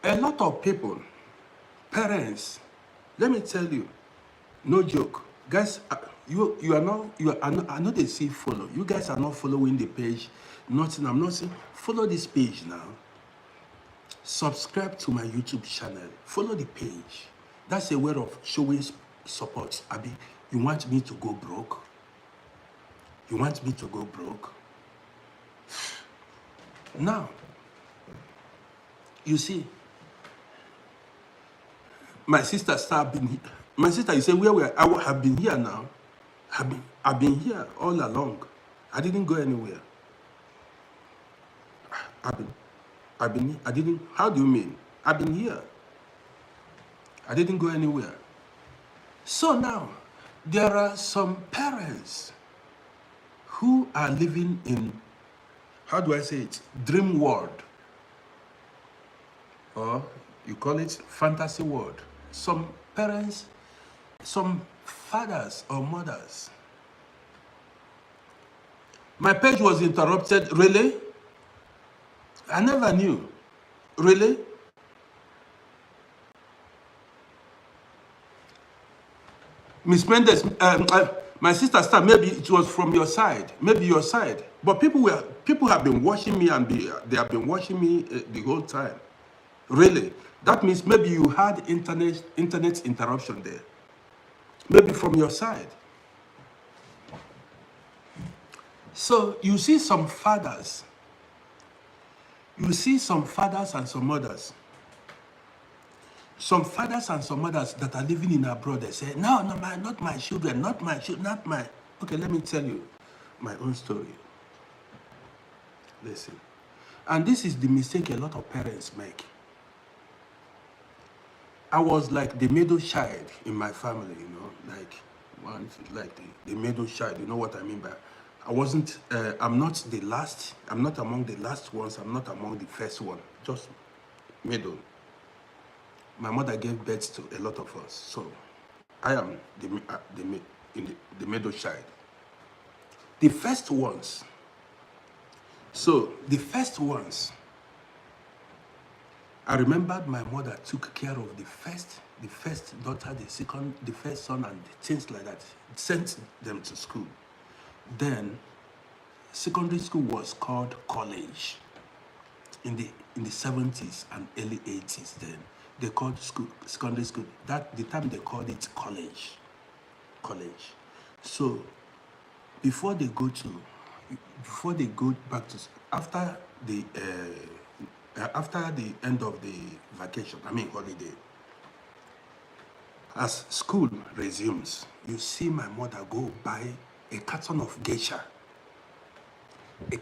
a lot of people, parents, let me tell you, no joke. Guys, I know they say follow. You guys are not following the page. Nothing, I'm not saying, follow this page now. Subscribe to my YouTube channel. Follow the page. That's a way of showing support. Abi, you want me to go broke? You want me to go broke? Now, you see, my sister my sister, you say, I have been here now. I've been here all along. I didn't go anywhere. I didn't, how do you mean? I've been here. I didn't go anywhere. So now, there are some parents who are living in, how do I say it? Dream world. Or you call it fantasy world. Some parents, some fathers or mothers. My page was interrupted. Really? I never knew. Really? Miss Mendes, my sister Star, maybe it was from your side, maybe your side. But people have been watching me and they have been watching me the whole time. Really? That means maybe you had internet interruption there. Maybe from your side. So you see some fathers. You see some fathers and some mothers. Some fathers and some mothers that are living in abroad, they say, no, not my children, not my. Okay, let me tell you my own story. Listen. And this is the mistake a lot of parents make. I was like the middle child in my family, like the middle child. You know what I mean by? I wasn't. I'm not the last. I'm not among the last ones. I'm not among the first one. Just middle. My mother gave birth to a lot of us, so I am the middle child. The first ones. So the first ones. I remembered my mother took care of the first daughter, the second, the first son, and things like that. Sent them to school. Then secondary school was called college. In the 70s and early 80s, then they called school secondary school. That the time they called it college. College. So before they go back to after the end of the vacation, holiday, as school resumes, you see my mother go buy a carton of geisha, a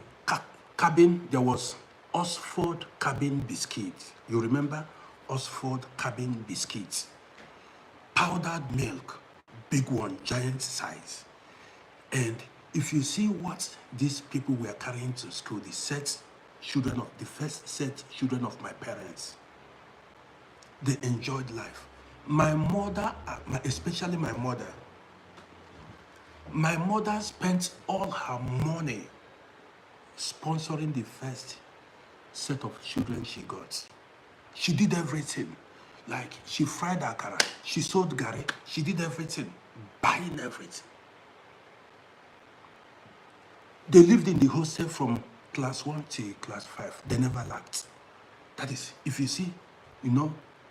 cabin. There was Oxford cabin biscuits. You remember Oxford cabin biscuits? Powdered milk, big one, giant size. And if you see what these people were carrying to school, the first set children of my parents, they enjoyed life. My mother, especially my mother spent all her money sponsoring the first set of children she got. She did everything. Like, she fried akara, she sold gari, she did everything, buying everything. They lived in the hostel from class 1 to class 5. They never lacked. That is, if you see,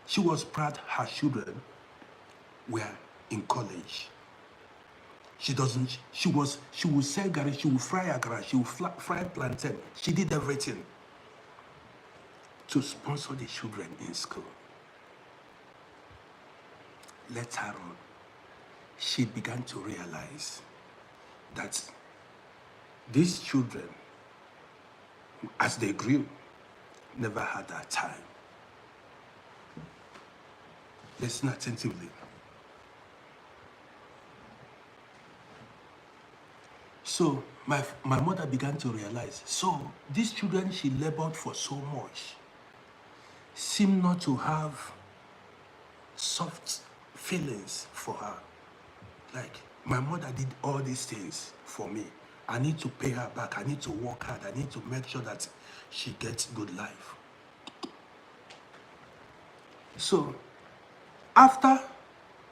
she was proud her children were in college. She would sell gari, she would fry akara, she would fry plantain. She did everything to sponsor the children in school. Later on, she began to realize that these children, as they grew, never had that time. Listen attentively. So my mother began to realize, so these children she labored for so much seem not to have soft feelings for her. Like, my mother did all these things for me. I need to pay her back. I need to work hard. I need to make sure that she gets good life. So after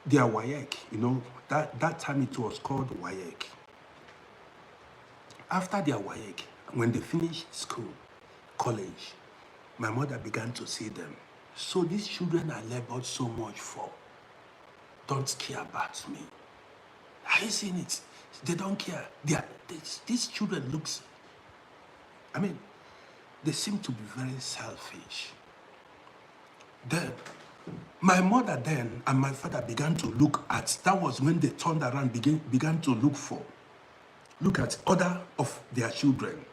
their WAEC, that time it was called WAEC. After their WAEC, when they finished school, college, my mother began to see them. So these children I labored so much for don't care about me. Are you seeing it? They don't care. These children they seem to be very selfish. Then, my mother and my father began to look at, that was when they turned around, began to look at other of their children.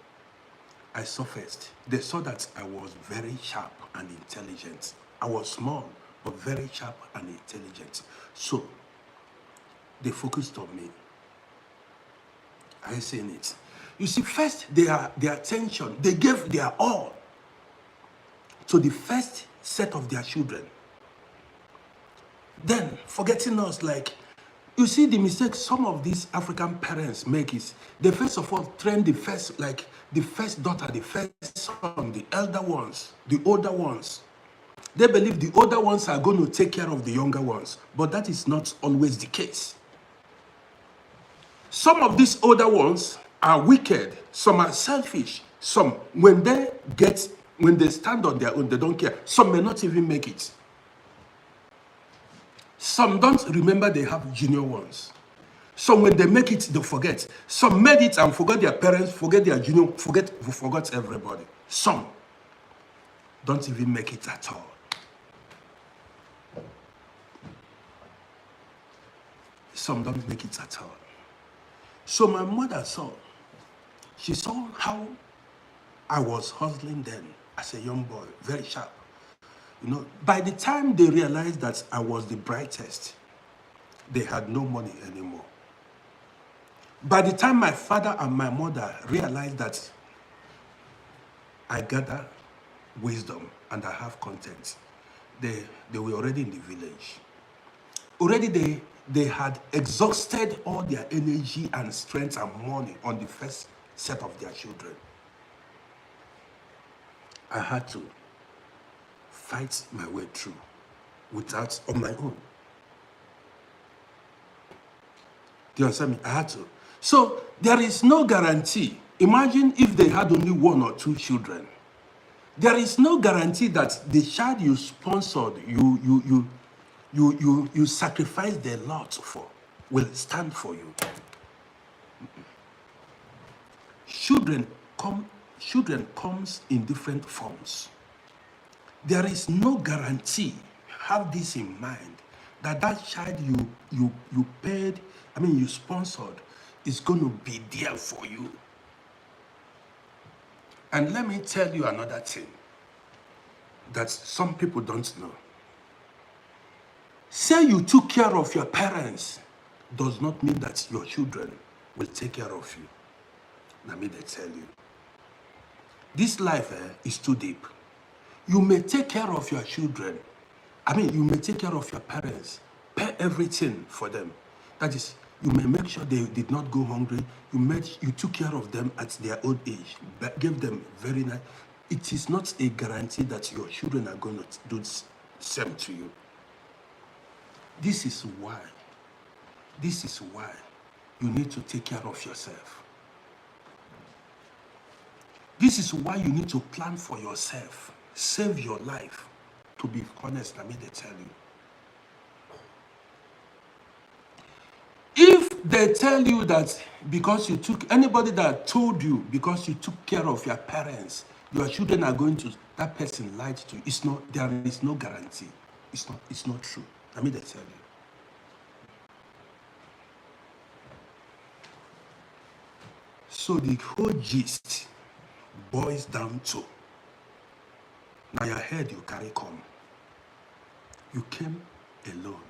I saw first. They saw that I was very sharp and intelligent. I was small, but very sharp and intelligent. So, they focused on me. Are you seeing it? You see, first, their attention, they gave their all to the first set of their children. Then, forgetting us, you see the mistake some of these African parents make is, they first of all train the first daughter, the first son, the elder ones, the older ones. They believe the older ones are going to take care of the younger ones, but that is not always the case. Some of these older ones are wicked, some are selfish, some, when they stand on their own, they don't care. Some may not even make it. Some don't remember they have junior ones. Some, when they make it, they forget. Some made it and forgot their parents, forget their junior, forgot everybody. Some don't even make it at all. Some don't make it at all. So my mother she saw how I was hustling then as a young boy, very sharp. You know, by the time they realized that I was the brightest, they had no money anymore. By the time my father and my mother realized that I gather wisdom and I have content, they were already in the village. Already they had exhausted all their energy and strength and money on the first set of their children. I had to fight my way through without on my own. Do you understand me? I had to. So there is no guarantee. Imagine if they had only 1 or 2 children. There is no guarantee that the child you sponsored, you sacrificed a lot for, will stand for you. Children comes in different forms. There is no guarantee. Have this in mind, that child you paid, you sponsored, is going to be there for you. And let me tell you another thing that some people don't know. Say you took care of your parents does not mean that your children will take care of you. Let me tell you. This life is too deep. You may take care of your children. You may take care of your parents. Pay everything for them. That is, you may make sure they did not go hungry. You took care of them at their old age. Gave them very nice. It is not a guarantee that your children are going to do the same to you. This is why you need to take care of yourself. This is why you need to plan for yourself. Save your life. To be honest, let me tell you. If they tell you that because anybody that told you because you took care of your parents, your children are going to, that person lied to you. There is no guarantee. It's not true. Let me tell you. So the whole gist boils down to, now your head you carry come. You came alone,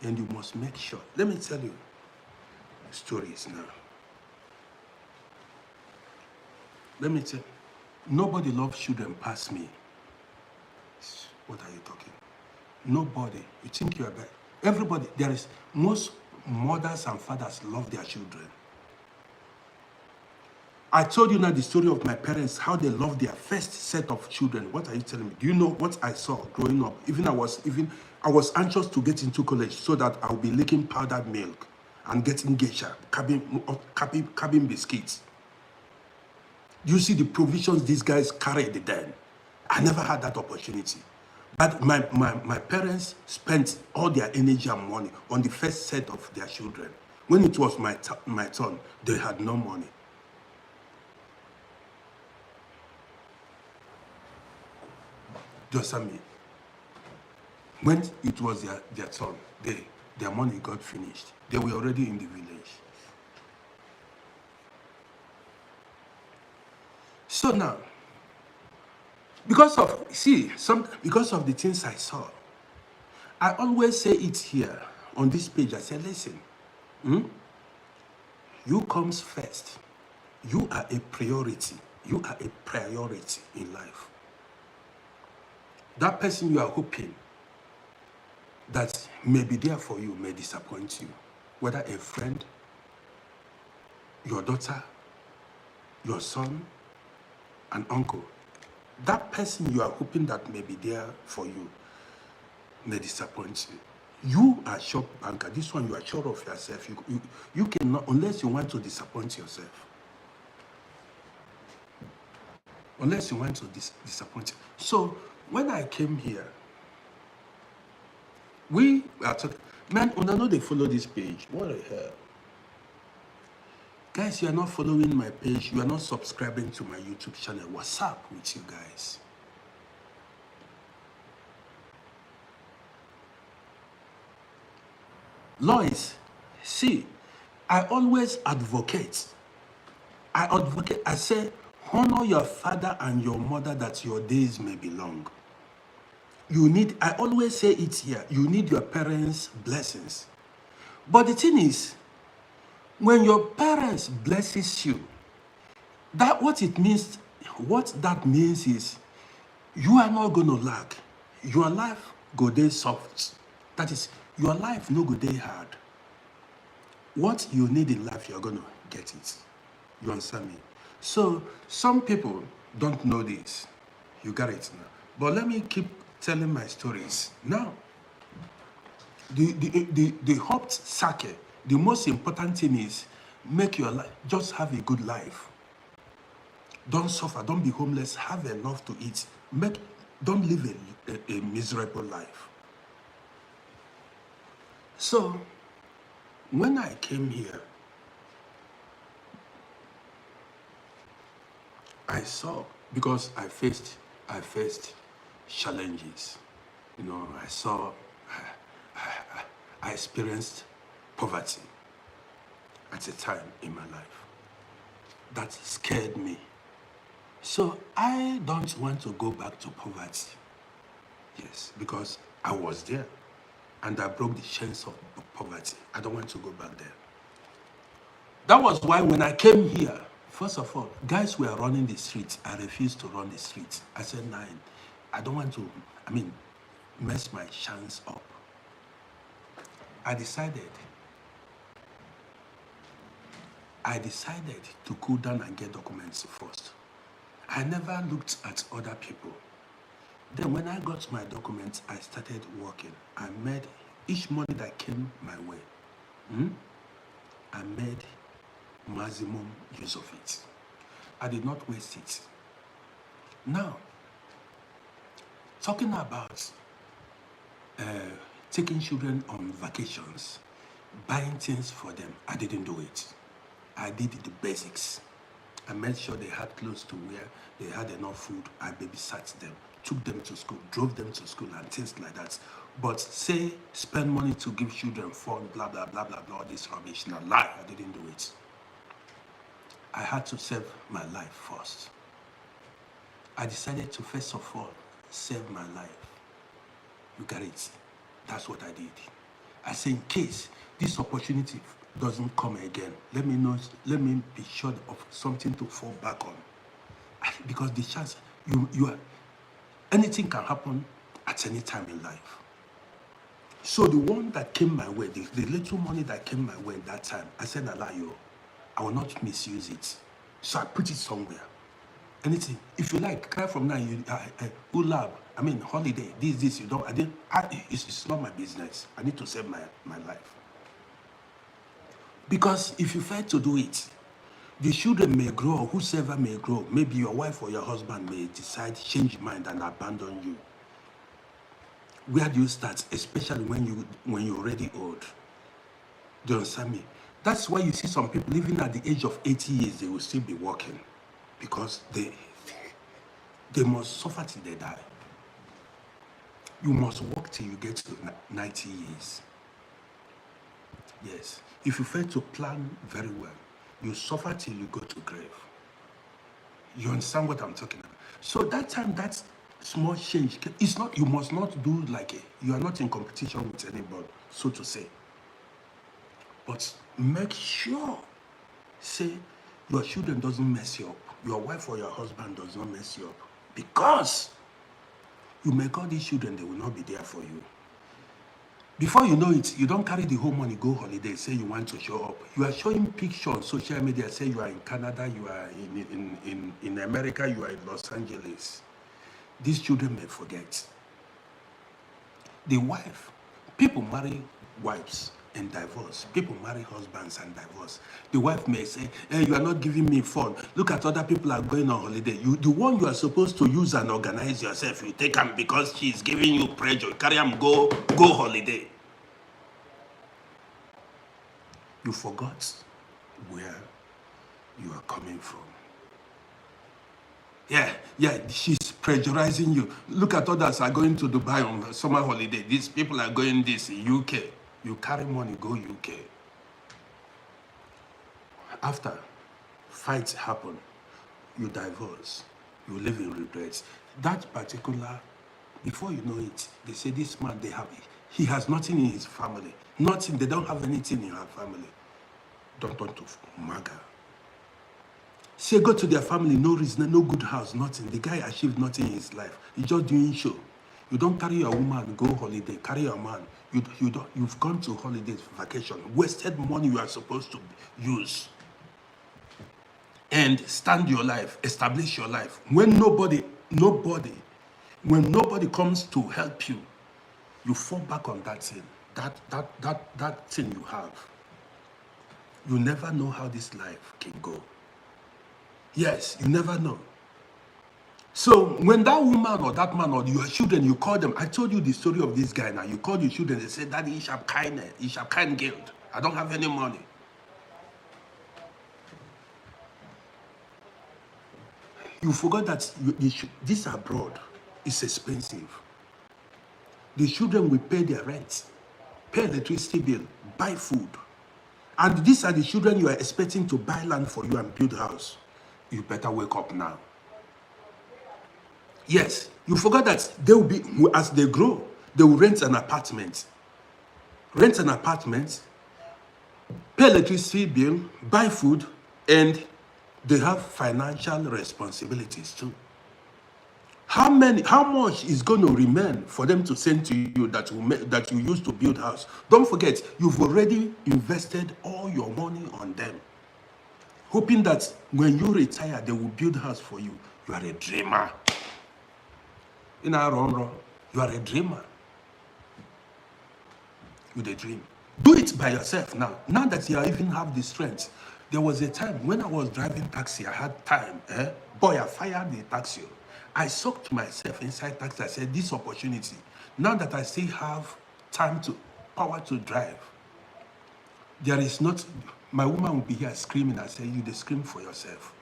and you must make sure. Let me tell you stories now. Let me tell you, nobody loves children past me. What are you talking? Nobody. You think you are bad? Everybody. Most mothers and fathers love their children. I told you now the story of my parents, how they loved their first set of children. What are you telling me? Do you know what I saw growing up? I was anxious to get into college so that I'll be licking powdered milk and getting geisha, cabin biscuits. You see the provisions these guys carried then. I never had that opportunity. But my parents spent all their energy and money on the first set of their children. When it was my turn, they had no money. Just me. When it was their turn, their money got finished. They were already in the village. So now, because of the things I saw, I always say it here on this page. I say, listen, you comes first. You are a priority. You are a priority in life. That person you are hoping that may be there for you may disappoint you. Whether a friend, your daughter, your son, an uncle. That person you are hoping that may be there for you may disappoint you. You are sure banker. This one you are sure of yourself. You cannot, unless you want to disappoint yourself. Unless you want to disappoint. So when I came here, we are talking. Man, I know they follow this page. What the hell? Guys, you are not following my page. You are not subscribing to my YouTube channel. What's up with you guys? Lois, see, I always advocate. I say, Honor your father and your mother that your days may be long. You need, I always say it here, you need your parents' blessings. But the thing is, when your parents blesses you, what that means is you are not going to lack. Your life go dey soft. That is, your life no go dey hard. What you need in life, you're going to get it. You understand me? So some people don't know this. You got it now. But let me keep telling my stories. Now, the hot sake, the most important thing is make your life, just have a good life. Don't suffer, don't be homeless, have enough to eat. Don't live a miserable life. So, when I came here, I saw, because I faced challenges. You know, I experienced poverty at a time in my life. That scared me. So I don't want to go back to poverty. Yes, because I was there and I broke the chains of poverty. I don't want to go back there. That was why when I came here, first of all, guys were running the streets. I refused to run the streets. I said, "Nah, I don't want to, mess my chance up." I decided to cool down and get documents first. I never looked at other people. Then when I got my documents, I started working. I made each money that came my way. I made maximum use of it. I did not waste it. Now, talking about taking children on vacations, buying things for them, I didn't do it. I did the basics. I made sure they had clothes to wear, they had enough food. I babysat them, took them to school, drove them to school and things like that. But say, spend money to give children fun, blah, blah, blah, blah, blah, all this rubbish. Now, lie, I didn't do it. I had to save my life first. I decided to, first of all, save my life. You got it? That's what I did. I said, in case this opportunity doesn't come again, let me be sure of something to fall back on. Because the chance, anything can happen at any time in life. So the one that came my way, the little money that came my way that time, I said, I will not misuse it. So I put it somewhere. Anything, if you like, cry from now, ulab, holiday, this, you don't, it's not my business. I need to save my life. Because if you fail to do it, the children may grow, or whosoever may grow, maybe your wife or your husband may decide, change mind and abandon you. Where do you start, especially when you're already old? Do you understand me? That's why you see some people, even at the age of 80 years, they will still be working. Because they must suffer till they die. You must work till you get to 90 years. Yes. If you fail to plan very well, you suffer till you go to grave. You understand what I'm talking about? So that time, that small change, it's not, you must not do you are not in competition with anybody, so to say. But make sure, say, your children doesn't mess you up. Your wife or your husband does not mess you up. Because you make all these children, they will not be there for you. Before you know it, you don't carry the whole money, go holiday, say you want to show up. You are showing pictures on social media, say you are in Canada, you are in America, you are in Los Angeles. These children may forget. The wife, people marry wives and divorce. People marry husbands and divorce. The wife may say, "Hey, you are not giving me fun. Look at other people are going on holiday. The one you are supposed to use and organize yourself, you take them because she is giving you pressure. Carry them, go holiday." You forgot where you are coming from. Yeah, she's pressurizing you. Look at others are going to Dubai on summer holiday. These people are going this in UK. You carry money, go UK. After fights happen, you divorce, you live in regrets. That particular, before you know it, they say this man, he has nothing in his family. Nothing, they don't have anything in her family. Don't want to maga. Say go to their family, no reason, no good house, nothing. The guy achieved nothing in his life. He's just doing show. You don't carry your woman, go holiday, carry your man. You've gone to holidays, vacation, wasted money you are supposed to use. And stand your life, establish your life. When nobody comes to help you, you fall back on that thing, that thing you have. You never know how this life can go. Yes, you never know. So when that woman or that man or your children, you call them, I told you the story of this guy now. You call your children, they say, Daddy, ich hab kein Geld. I don't have any money. You forgot that this abroad is expensive. The children will pay their rent, pay electricity bill, buy food. And these are the children you are expecting to buy land for you and build a house. You better wake up now. Yes, you forgot that they will be, as they grow, they will rent an apartment. Rent an apartment, pay electricity bill, buy food, and they have financial responsibilities too. How much is going to remain for them to send to you that you used to build house? Don't forget, you've already invested all your money on them, hoping that when you retire, they will build house for you. You are a dreamer. In our own, you are a dreamer. You dream. Do it by yourself now. Now that you even have the strength. There was a time when I was driving taxi, I had time. Boy, I fired the taxi. I soaked myself inside taxi. I said, this opportunity. Now that I still have power to drive, there is not, my woman will be here screaming. I say, you they scream for yourself.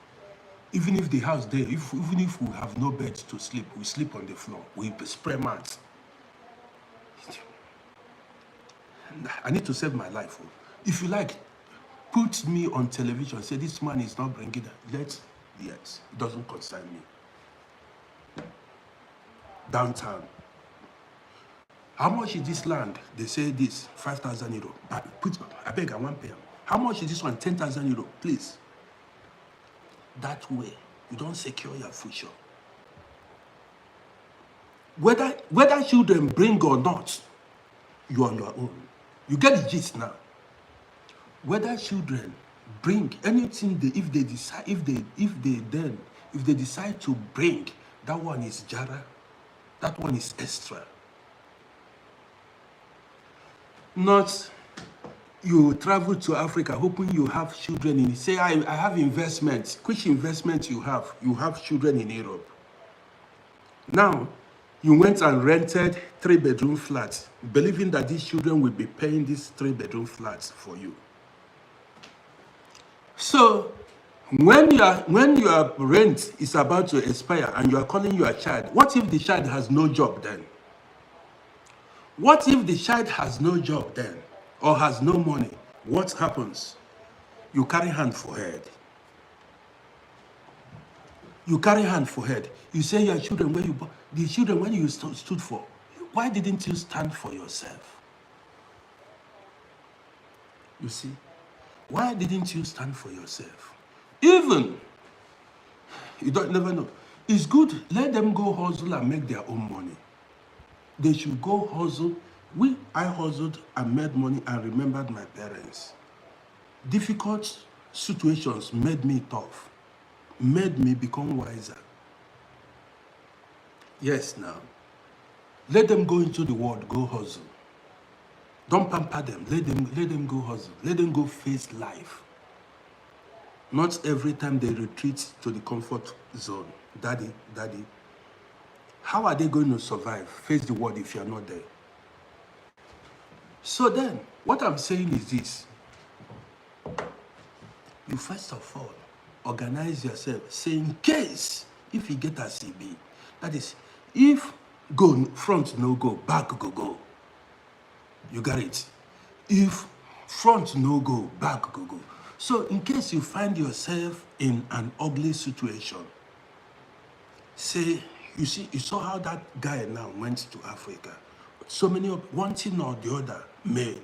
Even if the house there, even if we have no bed to sleep, we sleep on the floor. We spray mats. I need to save my life. If you like, put me on television. Say this man is not bringing that. Yes, it doesn't concern me. Downtown. How much is this land? They say this 5,000 euro. I beg, I want pay. How much is this one? 10,000 euro, please. That way, you don't secure your future. Whether children bring or not, you're on your own. You get the gist now. Whether children bring anything, if they decide to bring, that one is jara, that one is extra. Not you travel to Africa hoping you have children in, say I have investments. Which investment you have? You have children in Europe. Now, you went and rented 3-bedroom flats, believing that these children will be paying these 3-bedroom flats for you. So, when your rent is about to expire and you are calling your child, what if the child has no job then? What if the child has no job then, or has no money? What happens? You carry hand for head. You carry hand for head. You say your children, the children when you stood for, why didn't you stand for yourself? You see, why didn't you stand for yourself? Even, you never know. It's good, let them go hustle and make their own money. They should go hustle. I hustled and made money and remembered my parents. Difficult situations made me tough, made me become wiser. Yes, now. Let them go into the world, go hustle. Don't pamper them. Let them go hustle. Let them go face life. Not every time they retreat to the comfort zone. Daddy. How are they going to survive, face the world if you're not there? So then, what I'm saying is this. You first of all, organize yourself. Say in case, if you get a CB, that is, if go front no go, back go. You got it? If front no go, back go. So in case you find yourself in an ugly situation. Say, you saw how that guy now went to Africa. So many of one thing or the other may.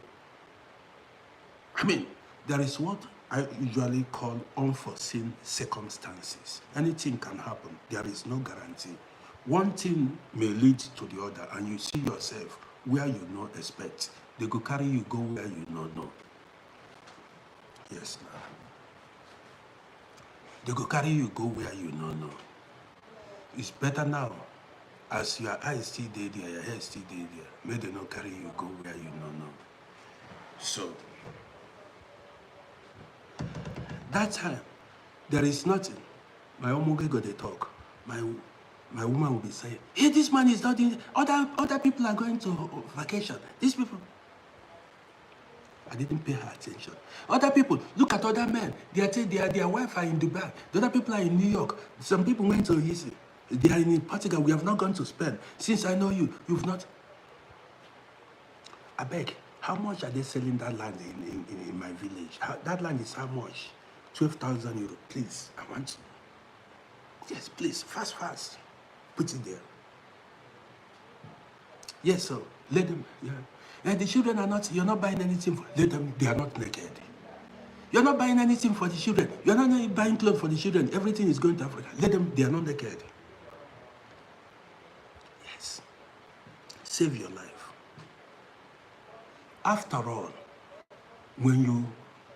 I mean, there is what I usually call unforeseen circumstances. Anything can happen. There is no guarantee. One thing may lead to the other, and you see yourself where you not expect. They go carry you go where you not know. Yes, now. They go carry you go where you not know. It's better now, as your eyes still there, your hair still there. May they not carry you go where you not know. So, that time, there is nothing. My omoge go they talk. My woman will be saying, hey, this man is not in, other people are going to vacation. These people. I didn't pay her attention. Other people, look at other men. Their wife are in Dubai. The other people are in New York. Some people went to Easy. They are in Portugal. We have not gone to Spain. Since I know you, you've not. I beg, how much are they selling that land in my village? That land is how much? 12,000 euros. Please, I want to. Yes, please, fast. Put it there. Yes, so let them, yeah. And the children are not, you're not buying anything for, let them, they are not naked. You're not buying anything for the children. You're not buying clothes for the children. Everything is going to Africa. Let them, they are not naked. Yes. Save your life. After all, when you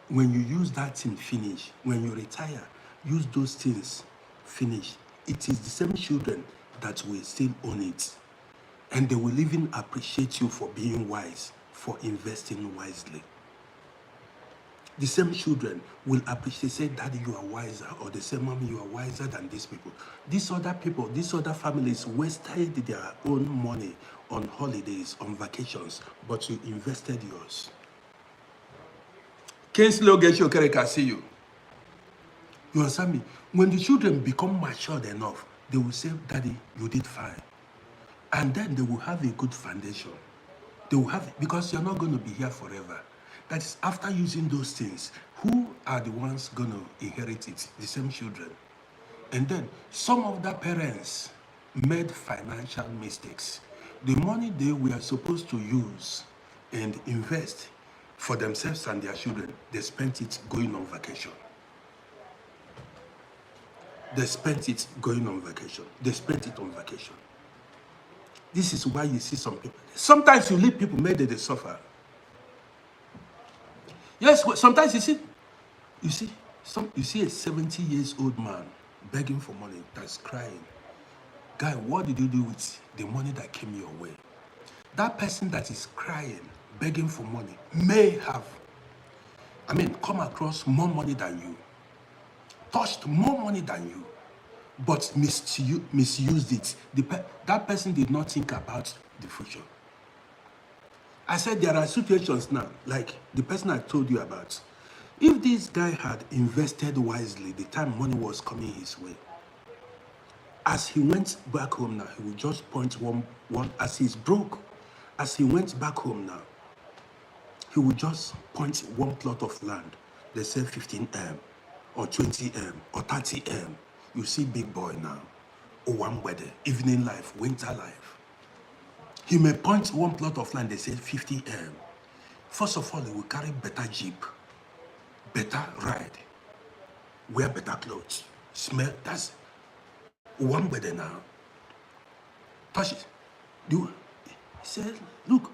use that thing finish, when you retire, use those things finish, it is the same children that will still own it. And they will even appreciate you for being wise, for investing wisely. The same children will appreciate, say, Daddy, you are wiser, or they say, Mommy, you are wiser than these people. These other people, these other families wasted their own money on holidays, on vacations, but you invested yours. Kingsley Ogeshokereka, see you. You understand me? When the children become matured enough, they will say, Daddy, you did fine. And then they will have a good foundation. They will have, because you're not going to be here forever. That is, after using those things, who are the ones going to inherit it? The same children. And then some of the parents made financial mistakes. The money they were supposed to use and invest for themselves and their children, they spent it going on vacation. They spent it going on vacation. They spent it on vacation. This is why you see some people. Sometimes you leave people, maybe they suffer. Yes, sometimes you see a 70 years old man begging for money that's crying. Guy, what did you do with the money that came your way? That person that is crying, begging for money, may have, come across more money than you, touched more money than you, but misused it. That person did not think about the future. I said there are situations now, like the person I told you about. If this guy had invested wisely, the time money was coming his way, as he went back home now, he would just point one, as he's broke, as he went back home now, he would just point one plot of land. They say 15M, or 20M, or 30M. You see big boy now, or one weather, evening life, winter life. He may point one plot of land, they say 50M. First of all, he will carry better jeep, better ride, wear better clothes, smell, that's one weather now. Touch it. He said, look,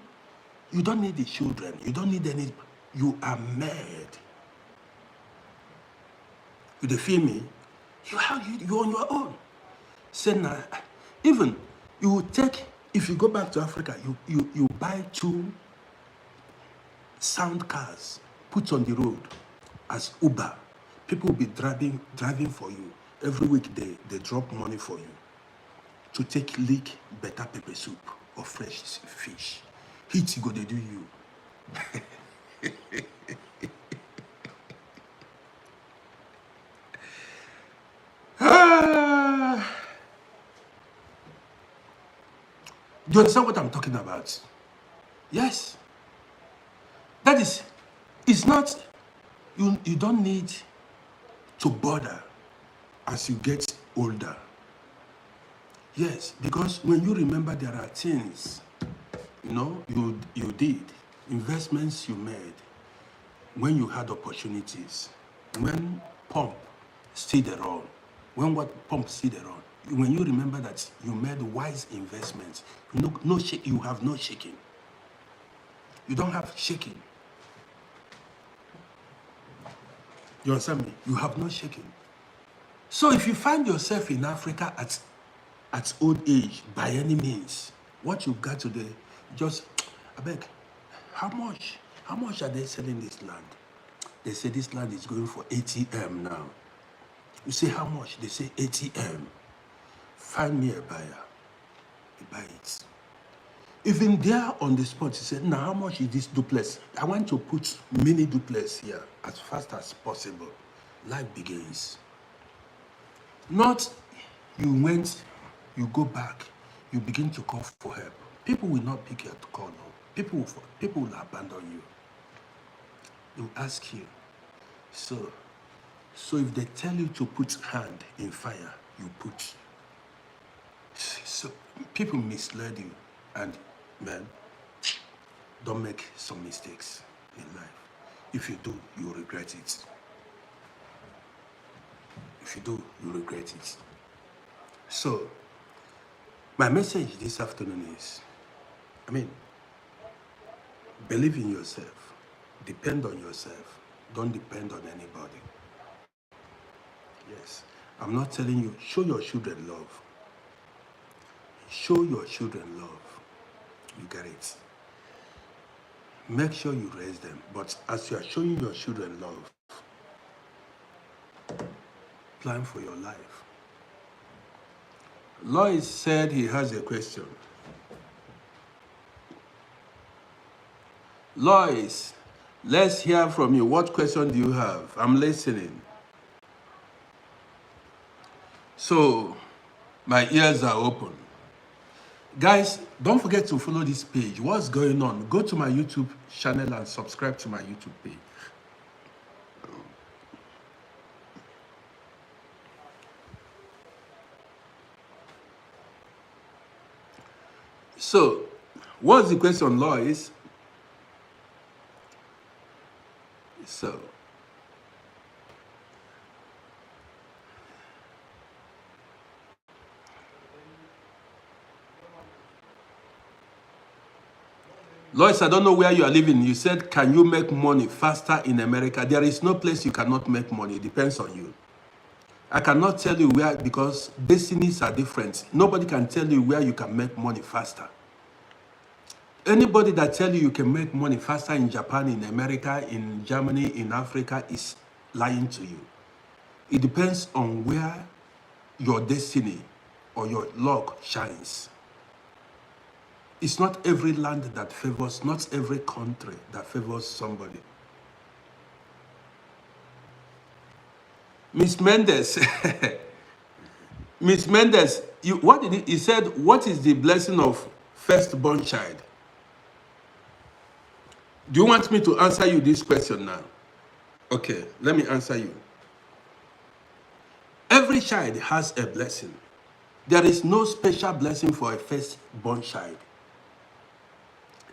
you don't need the children, you don't need any, you are mad. You feel me? You're on your own. Say now, even you will take, if you go back to Africa, you buy 2 sound cars, put on the road as Uber. People will be driving for you. Every week they drop money for you to take lick better pepper soup or fresh fish. Heat go they do you. Do you understand what I'm talking about? Yes. That is, it's not, you don't need to bother as you get older. Yes, because when you remember there are things, you did, investments you made, when you had opportunities, when pump still around, when what pump still around, when you remember that you made wise investments, you have no shaking. You don't have shaking. You understand me? You have no shaking. So if you find yourself in Africa at old age, by any means, what you've got today, just, I beg, how much are they selling this land? They say this land is going for 80M now. You say how much? They say 80M. Find me a buyer. You buy it. Even there on the spot, he said, now how much is this duplex? I want to put mini duplex here as fast as possible. Life begins. Not you go back, you begin to call for help. People will not pick your call. People will abandon you. They will ask you. So if they tell you to put hand in fire, you put. So people misled you, and man, don't make some mistakes in life. If you do, you regret it. If you do, you regret it. So my message this afternoon is, believe in yourself. Depend on yourself. Don't depend on anybody. Yes. I'm not telling you, show your children love. Show your children love. You get it. Make sure you raise them. But as you are showing your children love, plan for your life. Lois said he has a question. Lois, let's hear from you. What question do you have? I'm listening. So, my ears are open. Guys, don't forget to follow this page. What's going on? Go to my YouTube channel and subscribe to my YouTube page. So, what's the question, Lois? So, Lois, I don't know where you are living. You said, can you make money faster in America? There is no place you cannot make money. It depends on you. I cannot tell you where, because destinies are different. Nobody can tell you where you can make money faster. Anybody that tell you can make money faster in Japan, in America, in Germany, in Africa is lying to you. It depends on where your destiny or your luck shines. It's not every land that favors, not every country that favors somebody. Miss Mendes, Miss Mendes, he said, what is the blessing of firstborn child? Do you want me to answer you this question now? Okay, let me answer you. Every child has a blessing. There is no special blessing for a firstborn child.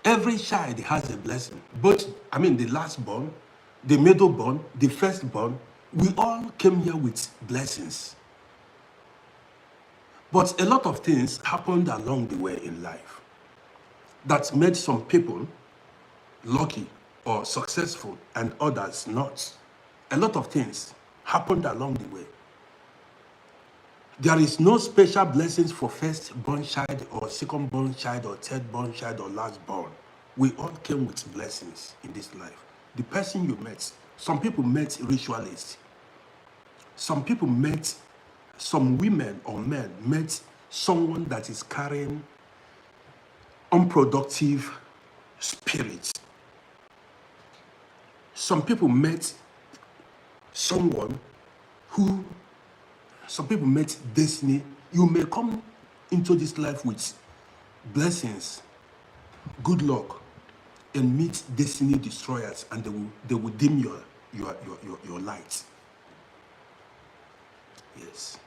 Every child has a blessing. But, the lastborn, the middleborn, the firstborn, we all came here with blessings. But a lot of things happened along the way in life that made some people lucky or successful and others not. A lot of things happened along the way. There is no special blessings for firstborn child or secondborn child or thirdborn child or lastborn. We all came with blessings in this life. The person you met, some people met ritualists. Some people met, some women or men met someone that is carrying unproductive spirits. Some people met some people met destiny. You may come into this life with blessings, good luck, and meet destiny destroyers, and they will dim your light. Yes.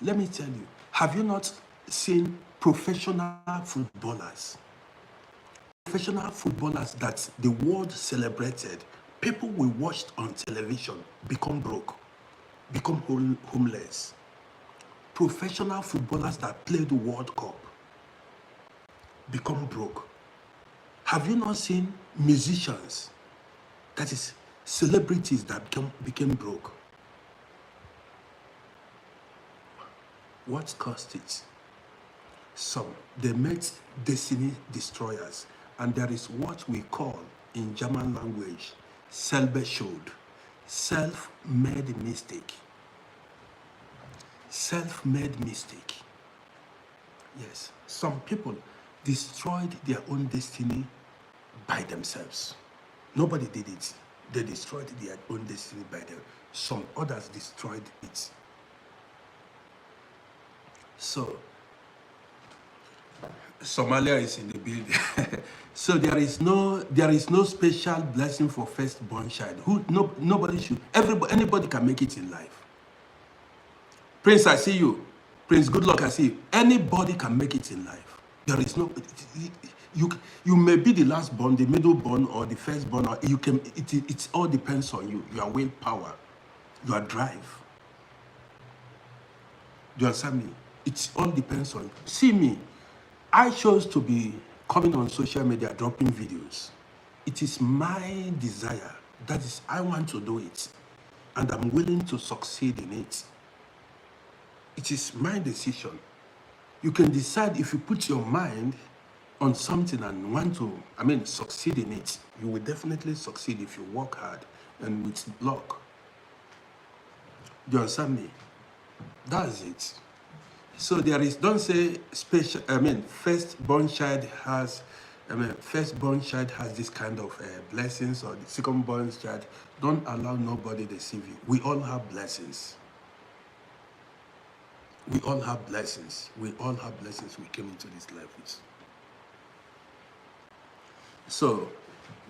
Let me tell you, have you not seen professional footballers? Professional footballers that the world celebrated, people we watched on television become broke, become homeless. Professional footballers that play the World Cup become broke. Have you not seen musicians, that is, celebrities that became broke? What caused it? Some, they met destiny destroyers, and there is what we call in German language selber schuld, self-made mistake. Self-made mistake. Yes, some people destroyed their own destiny by themselves. Nobody did it. They destroyed their own destiny by them. Some others destroyed it. So Somalia is in the building. So there is no special blessing for firstborn child. Nobody should. Anybody can make it in life. Prince, I see you. Prince, good luck, I see you. Anybody can make it in life. There is no. You may be the last born, the middle born, or the first born, or you can. It all depends on you. Your willpower, your drive. Do you understand me? It all depends on you. See me. I chose to be coming on social media, dropping videos. It is my desire. That is, I want to do it. And I'm willing to succeed in it. It is my decision. You can decide if you put your mind on something and want to, succeed in it. You will definitely succeed if you work hard and with luck. Do you understand me? That's it. So there is, don't say special, firstborn child has this kind of blessings, or the secondborn child. Don't allow nobody to deceive you. We all have blessings. We all have blessings. We all have blessings we came into this life with. So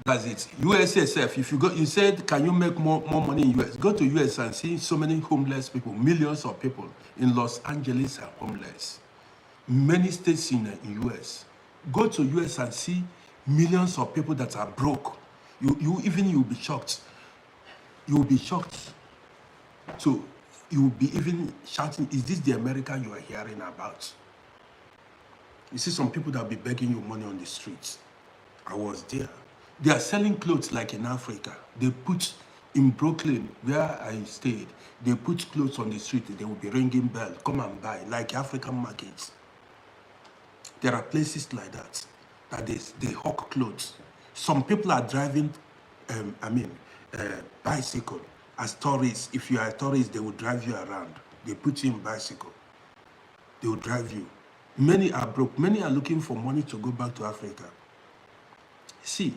that's it. USSF, if you go, you said, can you make more money in US? Go to US and see so many homeless people, millions of people in Los Angeles are homeless. Many states in the US. Go to US and see millions of people that are broke. You'll be shocked. You'll be shocked. So you'll be even shouting, is this the America you are hearing about? You see some people that will be begging you money on the streets. I was there. They are selling clothes like in Africa. They put in Brooklyn, where I stayed, they put clothes on the street. They will be ringing bell, come and buy, like African markets. There are places like that, they hawk clothes. Some people are driving, bicycle. As tourists, if you are a tourist, they will drive you around. They put you in bicycle. They will drive you. Many are broke. Many are looking for money to go back to Africa. See,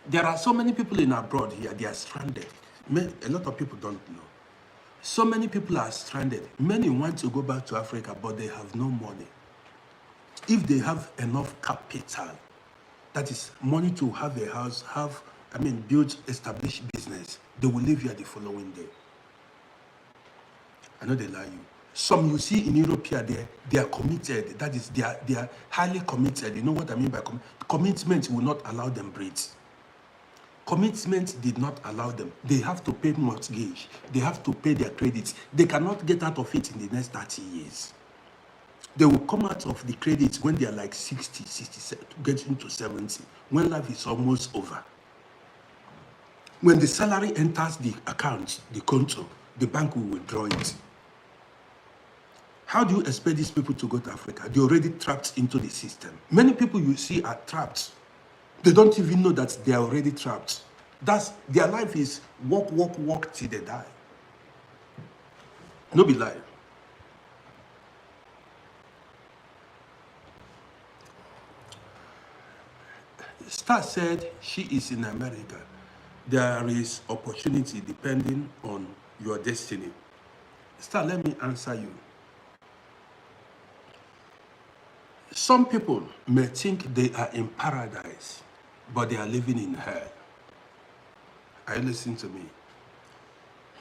there are so many people in abroad here, they are stranded. A lot of people don't know. So many people are stranded. Many want to go back to Africa, but they have no money. If they have enough capital, that is money to have a house, build, establish business, they will live here the following day. I know they lie you. Some you see in Europe here, they are committed. That is, they are highly committed. You know what I mean by commitment will not allow them breathe. Commitment did not allow them. They have to pay mortgage. They have to pay their credits. They cannot get out of it in the next 30 years. They will come out of the credits when they are like 60, 67, getting to 70, when life is almost over. When the salary enters the account, the conto, the bank will withdraw it. How do you expect these people to go to Africa? They're already trapped into the system. Many people you see are trapped. They don't even know that they are already trapped. Their life is walk till they die. No be lie. Star said she is in America. There is opportunity depending on your destiny. Star, let me answer you. Some people may think they are in paradise, but they are living in hell. Are you listening to me?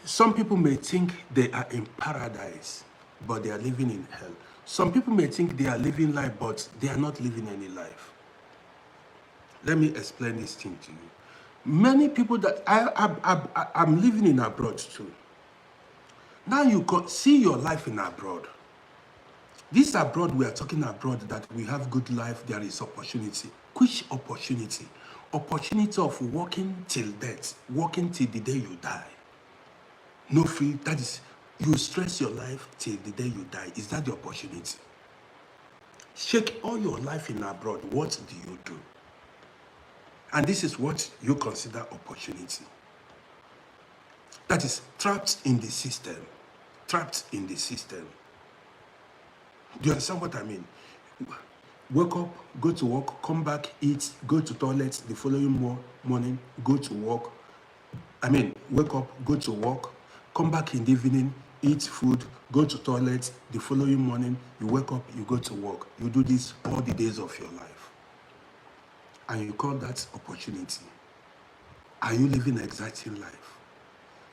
Some people may think they are in paradise, but they are living in hell. Some people may think they are living life, but they are not living any life. Let me explain this thing to you. Many people that I'm living in abroad too. Now you can see your life in abroad. This abroad, we are talking abroad that we have good life, there is opportunity. Which opportunity? Opportunity of working till death, working till the day you die. No free, that is, you stress your life till the day you die. Is that the opportunity? Shake all your life in abroad, what do you do? And this is what you consider opportunity. That is trapped in the system. Trapped in the system. Do you understand what I mean? Wake up, go to work, come back, eat, go to toilet the following morning, go to work. Wake up, go to work, come back in the evening, eat food, go to toilet the following morning, you wake up, you go to work. You do this all the days of your life. And you call that opportunity. Are you living an exciting life?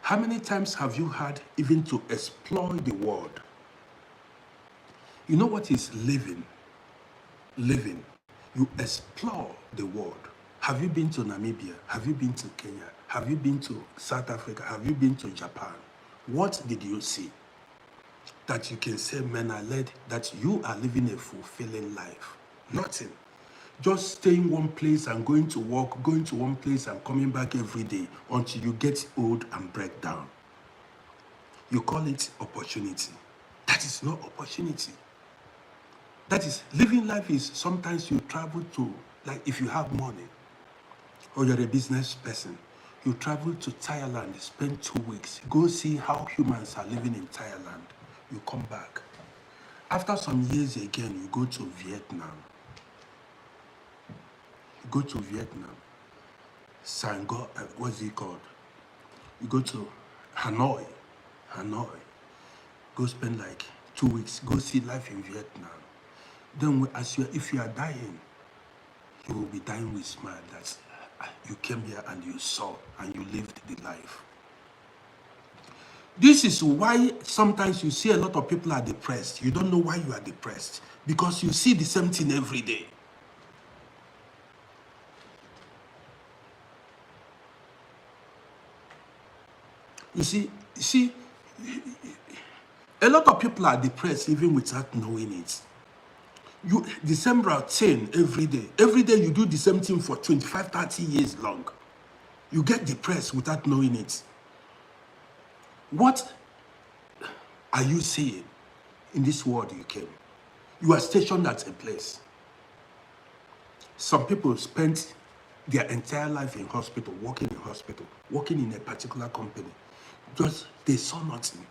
How many times have you had even to explore the world? You know what is living? Living. You explore the world. Have you been to Namibia? Have you been to Kenya? Have you been to South Africa? Have you been to Japan? What did you see that you can say, man, I led that you are living a fulfilling life? Nothing. Just staying one place and going to work, going to one place and coming back every day until you get old and break down. You call it opportunity. That is not opportunity. That is, living life is sometimes you travel to, like if you have money or you're a business person, you travel to Thailand, spend 2 weeks, go see how humans are living in Thailand. You come back. After some years again, you go to Vietnam. You go to Vietnam. Saigon, what's it called? You go to Hanoi. Go spend like 2 weeks, go see life in Vietnam. Then if you are dying, you will be dying with smile that you came here and you saw and you lived the life. This is why sometimes you see a lot of people are depressed. You don't know why you are depressed. Because you see the same thing every day. You see, a lot of people are depressed even without knowing it. The same routine every day. Every day you do the same thing for 25, 30 years long. You get depressed without knowing it. What are you seeing in this world you came? You are stationed at a place. Some people spent their entire life in hospital, working in a particular company. Just they saw nothing.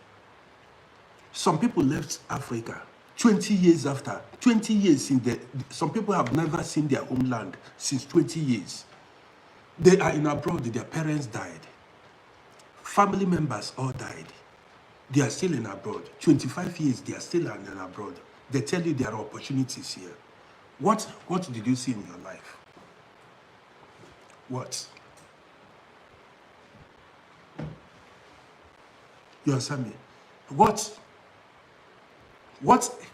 Some people left Africa 20 years after. 20 years some people have never seen their homeland since 20 years. They are in abroad, their parents died. Family members all died. They are still in abroad. 25 years, they are still in abroad. They tell you there are opportunities here. What did you see in your life? What? You understand me?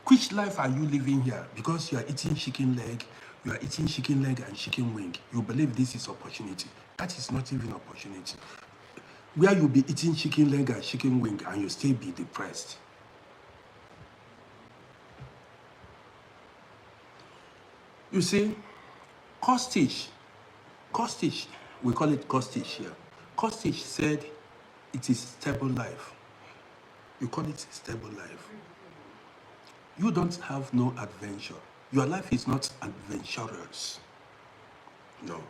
Which life are you living here? Because you are eating chicken leg and chicken wing. You believe this is opportunity. That is not even opportunity. Where you'll be eating chicken leg and chicken wing and you still be depressed. You see, Kostic, we call it Kostic here. Kostic said it is stable life. You call it stable life. You don't have no adventure. Your life is not adventurous. No,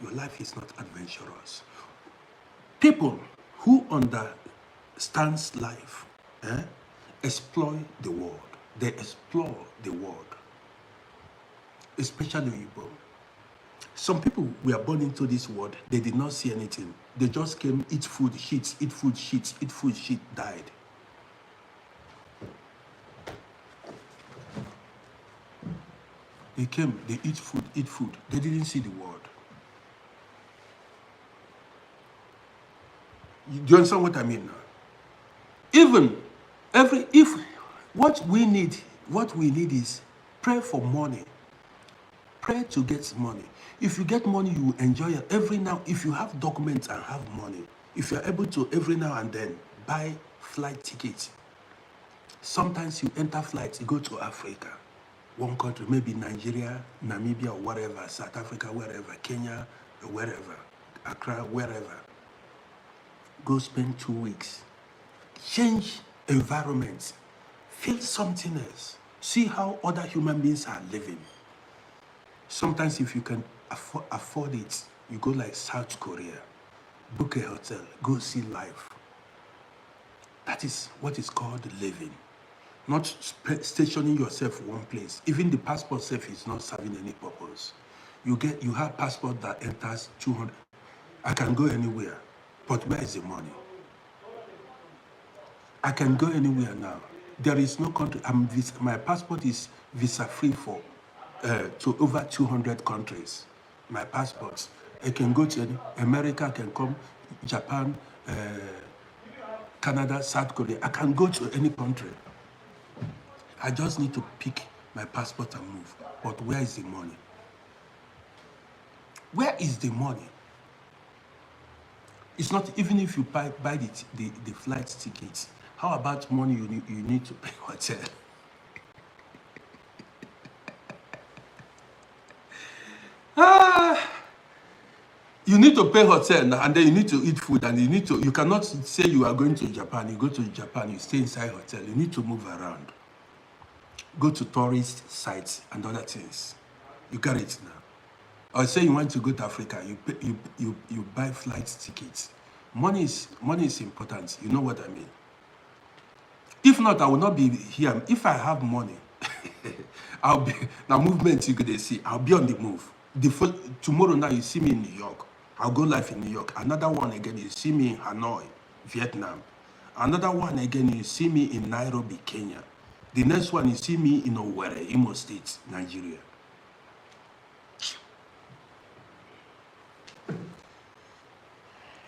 your life is not adventurous. People who understands life explore the world. They explore the world, especially people. Some people were born into this world. They did not see anything. They just came, eat food, shit, eat food, shit, eat food, shit, died. They came, they eat food. They didn't see the world. Do you understand what I mean now? Even if what we need is pray for money. Pray to get money. If you get money, you will enjoy it. Every now, if you have documents and have money, if you're able to every now and then buy flight tickets, sometimes you enter flights, you go to Africa, one country, maybe Nigeria, Namibia, or whatever, South Africa, wherever, Kenya, wherever, Accra, wherever. Go spend 2 weeks. Change environments. Feel something else. See how other human beings are living. Sometimes if you can afford it, you go like South Korea, book a hotel, go see life. That is what is called living. Not stationing yourself one place. Even the passport self is not serving any purpose. You have passport that enters 200. I can go anywhere, but where is the money? I can go anywhere now. There is no country. My passport is visa free for to over 200 countries. My passports. I can go to America, I can come, Japan, Canada, South Korea. I can go to any country. I just need to pick my passport and move. But where is the money? Where is the money? It's not even if you buy the flight tickets. How about money you need to pay hotel? You need to pay hotel and then you need to eat food and you cannot say you are going to Japan. You go to Japan, you stay inside hotel. You need to move around. Go to tourist sites and other things. You got it now. Or say you want to go to Africa, you buy flight tickets. Money is important. You know what I mean? If not, I will not be here. If I have money, I'll be the movement you're gonna see. I'll be on the move. Tomorrow now you see me in New York. I'll go live in New York. Another one again, you see me in Hanoi, Vietnam. Another one again, you see me in Nairobi, Kenya. The next one, you see me in Owerri, Imo State, Nigeria.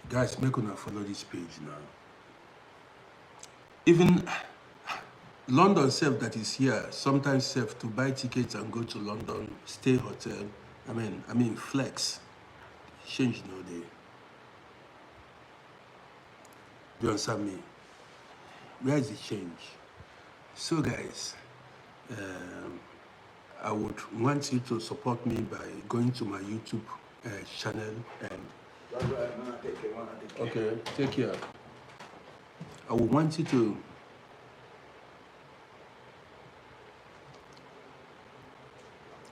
Guys, make una follow this page now. Even London self that is here, sometimes self to buy tickets and go to London, stay hotel. I mean flex. Change no day. Do you understand me? Where is the change? So guys, I would want you to support me by going to my YouTube channel and okay, take care. I would want you to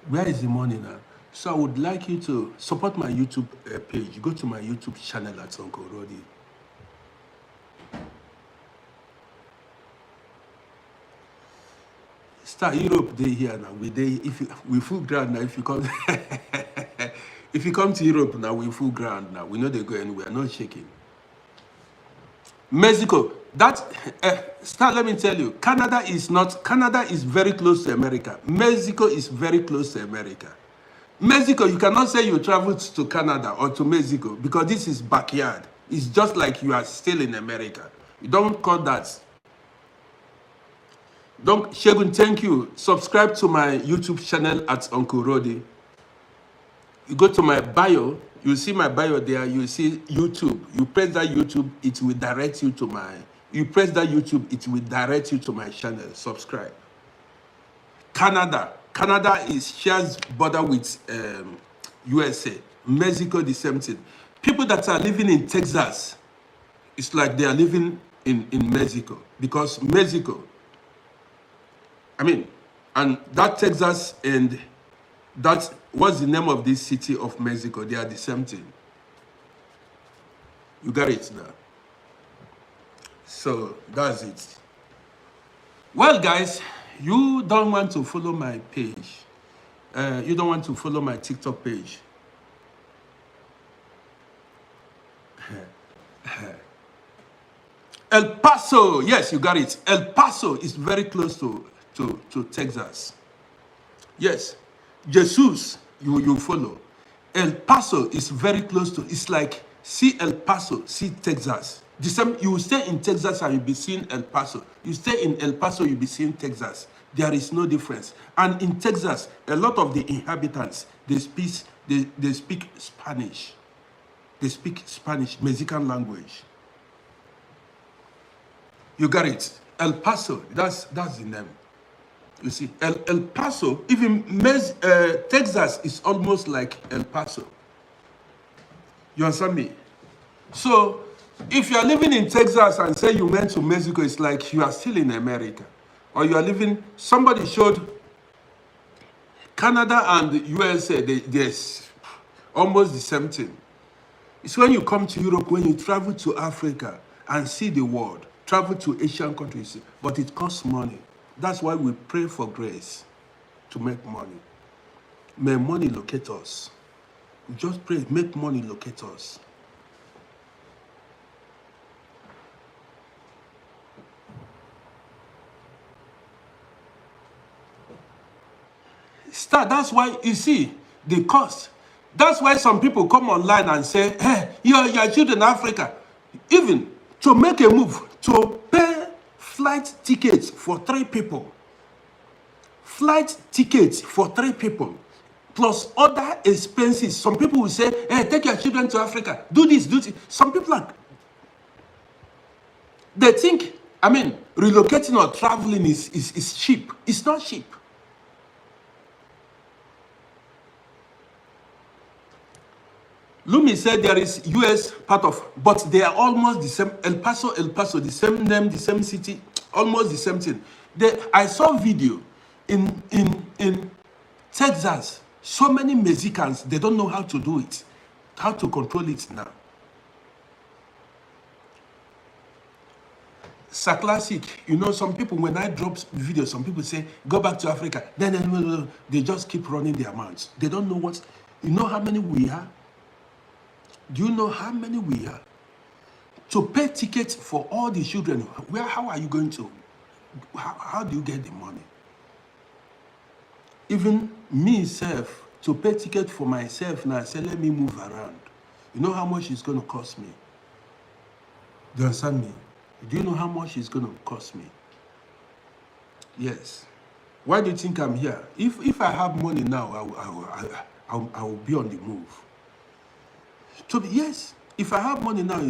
where is the money now? So I would like you to support my YouTube page. Go to my YouTube channel at Uncle Roddy. Start Europe day here now. We full ground now. If you come, if you come to Europe now, we full ground now. We know they go anywhere. No shaking. Mexico. Let me tell you. Canada is very close to America. Mexico is very close to America. Mexico, you cannot say you traveled to Canada or to Mexico because this is backyard. It's just like you are still in America. You don't call that. Shegun, thank you. Subscribe to my YouTube channel at Uncle Roddy. You go to my bio, you see my bio there, you see YouTube. You press that YouTube, it will direct you to my, you press that YouTube, it will direct you to my channel. Subscribe. Canada shares border with USA. Mexico, the same thing. People that are living in Texas, it's like they are living in Mexico because Mexico, and that Texas and that, what's the name of this city of Mexico? They are the same thing. You got it now. So that's it. Well, guys, you don't want to follow my page. You don't want to follow my TikTok page. El Paso, yes, you got it. El Paso is very close to Texas. Yes, Jesus, you follow. El Paso is very close to, it's like, see El Paso, see Texas. The same, you stay in Texas and you'll be seeing El Paso. You stay in El Paso, you'll be seeing Texas. There is no difference. And in Texas, a lot of the inhabitants, they speak Spanish. They speak Spanish, Mexican language. You got it. El Paso, that's the name. You see, El Paso, even Texas is almost like El Paso. You understand me? So, if you are living in Texas and say you went to Mexico, it's like you are still in America. Or you are living, somebody showed Canada and the USA, there's almost the same thing. It's when you come to Europe, when you travel to Africa and see the world, travel to Asian countries, but it costs money. That's why we pray for grace to make money. May money locate us. We just pray, make money locate us. That's why, you see, the cost. That's why some people come online and say, hey, your children in Africa, even to make a move, to pay flight tickets for 3 people. Flight tickets for 3 people. Plus other expenses. Some people will say, hey, take your children to Africa. Do this, do this. Some people are, they think, relocating or traveling is cheap. It's not cheap. Lumi said there is US part of, but they are almost the same. El Paso, the same name, the same city, almost the same thing. I saw video in Texas. So many Mexicans, they don't know how to do it, how to control it now. Classic, some people, when I drop videos, some people say, go back to Africa. Then they just keep running their mouths. They don't know what, how many we are? Do you know how many we are? To pay tickets for all the children, how are you going to, how do you get the money? Even myself, to pay ticket for myself now, I say, let me move around. You know how much it's going to cost me? Do you understand me? Do you know how much it's going to cost me? Yes. Why do you think I'm here? If I have money now, I will be on the move. Yes, if I have money now,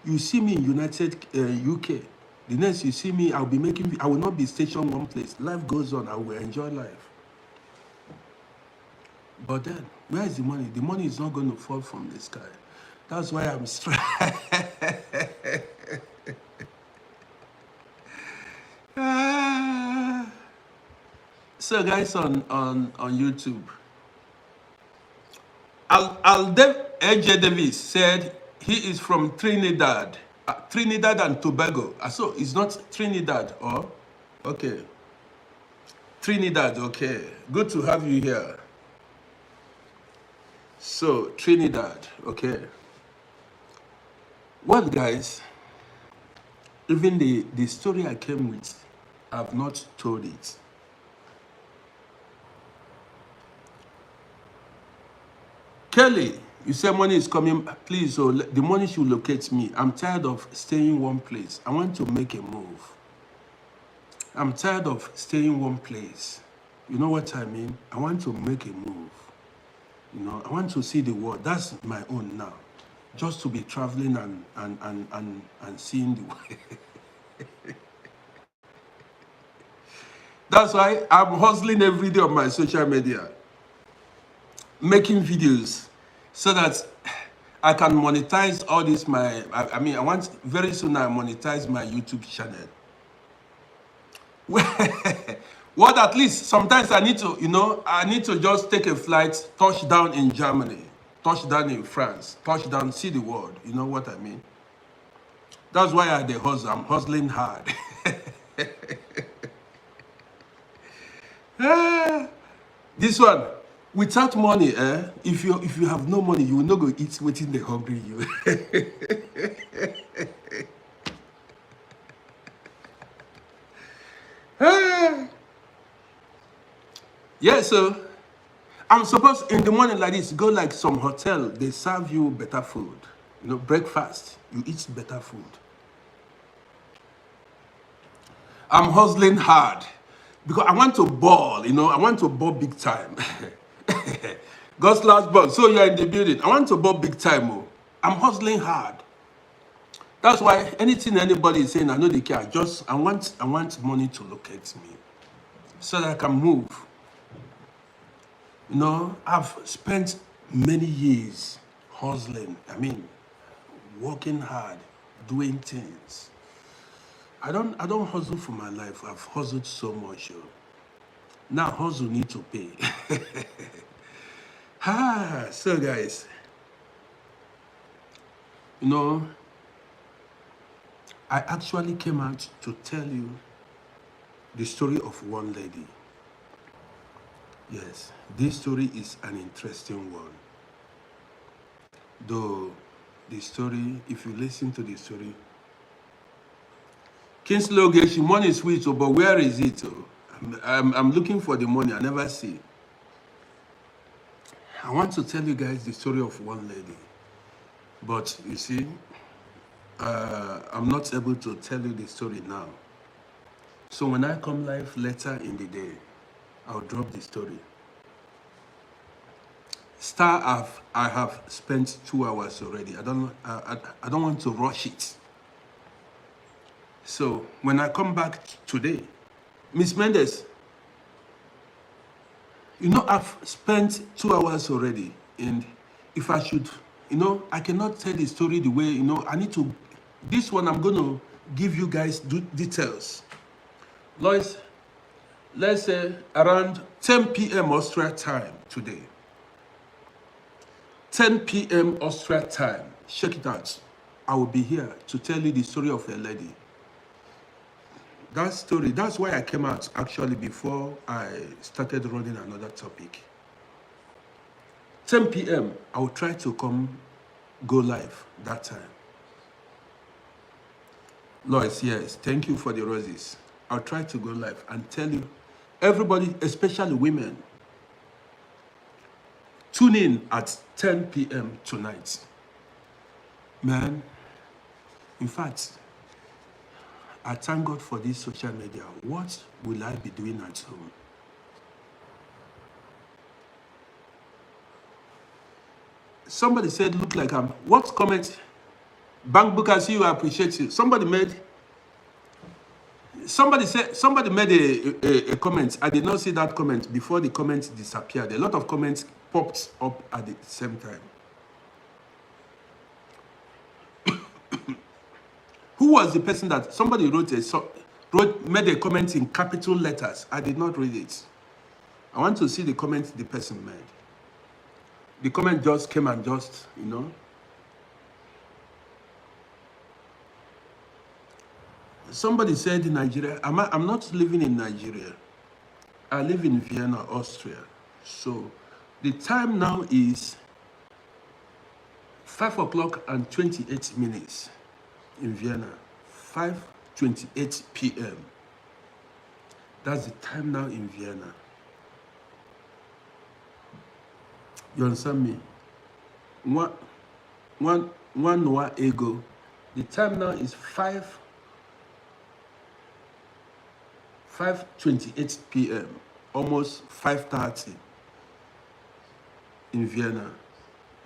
you see me in United UK. The next you see me, I will not be stationed one place. Life goes on. I will enjoy life. But then, where is the money? The money is not going to fall from the sky. That's why I'm stressed. So guys on YouTube, AJ Davis said he is from Trinidad, Trinidad and Tobago. So it's not Trinidad, or okay, Trinidad. Okay, good to have you here. So Trinidad, okay. Well, guys, even the story I came with, I've not told it. Kelly, you say money is coming, please, so the money should locate me. I'm tired of staying one place. I want to make a move. I'm tired of staying one place. You know what I mean? I want to make a move. I want to see the world. That's my own now. Just to be traveling and seeing the world. That's why I'm hustling every day on my social media, making videos so that I can monetize all this. I want very soon I monetize my YouTube channel. What, at least sometimes I need to just take a flight, touch down in Germany, touch down in France, touch down, see the world. You know what I mean? That's why I'm hustling hard. This one, without money, if you have no money, you will not go eat waiting the hungry you. Yeah, so I'm supposed in the morning like this, go like some hotel, they serve you better food. You know, breakfast, you eat better food. I'm hustling hard because I want to ball, you know, I want to ball big time. God's last born. So you're in the building. I want to ball big time. Oh. I'm hustling hard. That's why anything anybody is saying, I know they care. I want money to locate me so that I can move. You know, I've spent many years hustling. I mean, working hard, doing things. I don't hustle for my life. I've hustled so much. Oh. Now hustle need to pay. So guys, you know, I actually came out to tell you the story of one lady. Yes, this story is an interesting one. Though the story, if you listen to the story, Kingsley Ogechi, money is sweet, oh, but where is it? Oh? I'm looking for the money, I never see. I want to tell you guys the story of one lady. But you see, I'm not able to tell you the story now. So when I come live later in the day, I'll drop the story. I have spent 2 hours already. I don't want to rush it. So when I come back today, Miss Mendes, you know, I've spent 2 hours already, and if I should, you know, I cannot tell the story the way, you know, I need to. This one I'm going to give you guys details. Lois, let's say around 10 p.m. Australia time today. 10 p.m. Australia time. Check it out. I will be here to tell you the story of a lady. That story, that's why I came out actually before I started running another topic. 10 p.m. I will try to go live that time. Lois, yes, thank you for the roses. I'll try to go live and tell you, everybody, especially women, tune in at 10 p.m. tonight. Man, in fact, I thank God for this social media. What will I be doing at home? Somebody said, look like I'm, what comment? Bank book, I see you, I appreciate you. Somebody made a comment. I did not see that comment before the comment disappeared. A lot of comments popped up at the same time. Who was the person that somebody made a comment in capital letters? I did not read it. I want to see the comment the person made. The comment just came and just, you know. Somebody said in Nigeria, I'm not living in Nigeria. I live in Vienna, Austria. So the time now is 5 o'clock and 28 minutes in Vienna. 5:28 p.m. That's the time now in Vienna. You understand me? One hour ago, the time now is 5:28 p.m. Almost 5:30 in Vienna.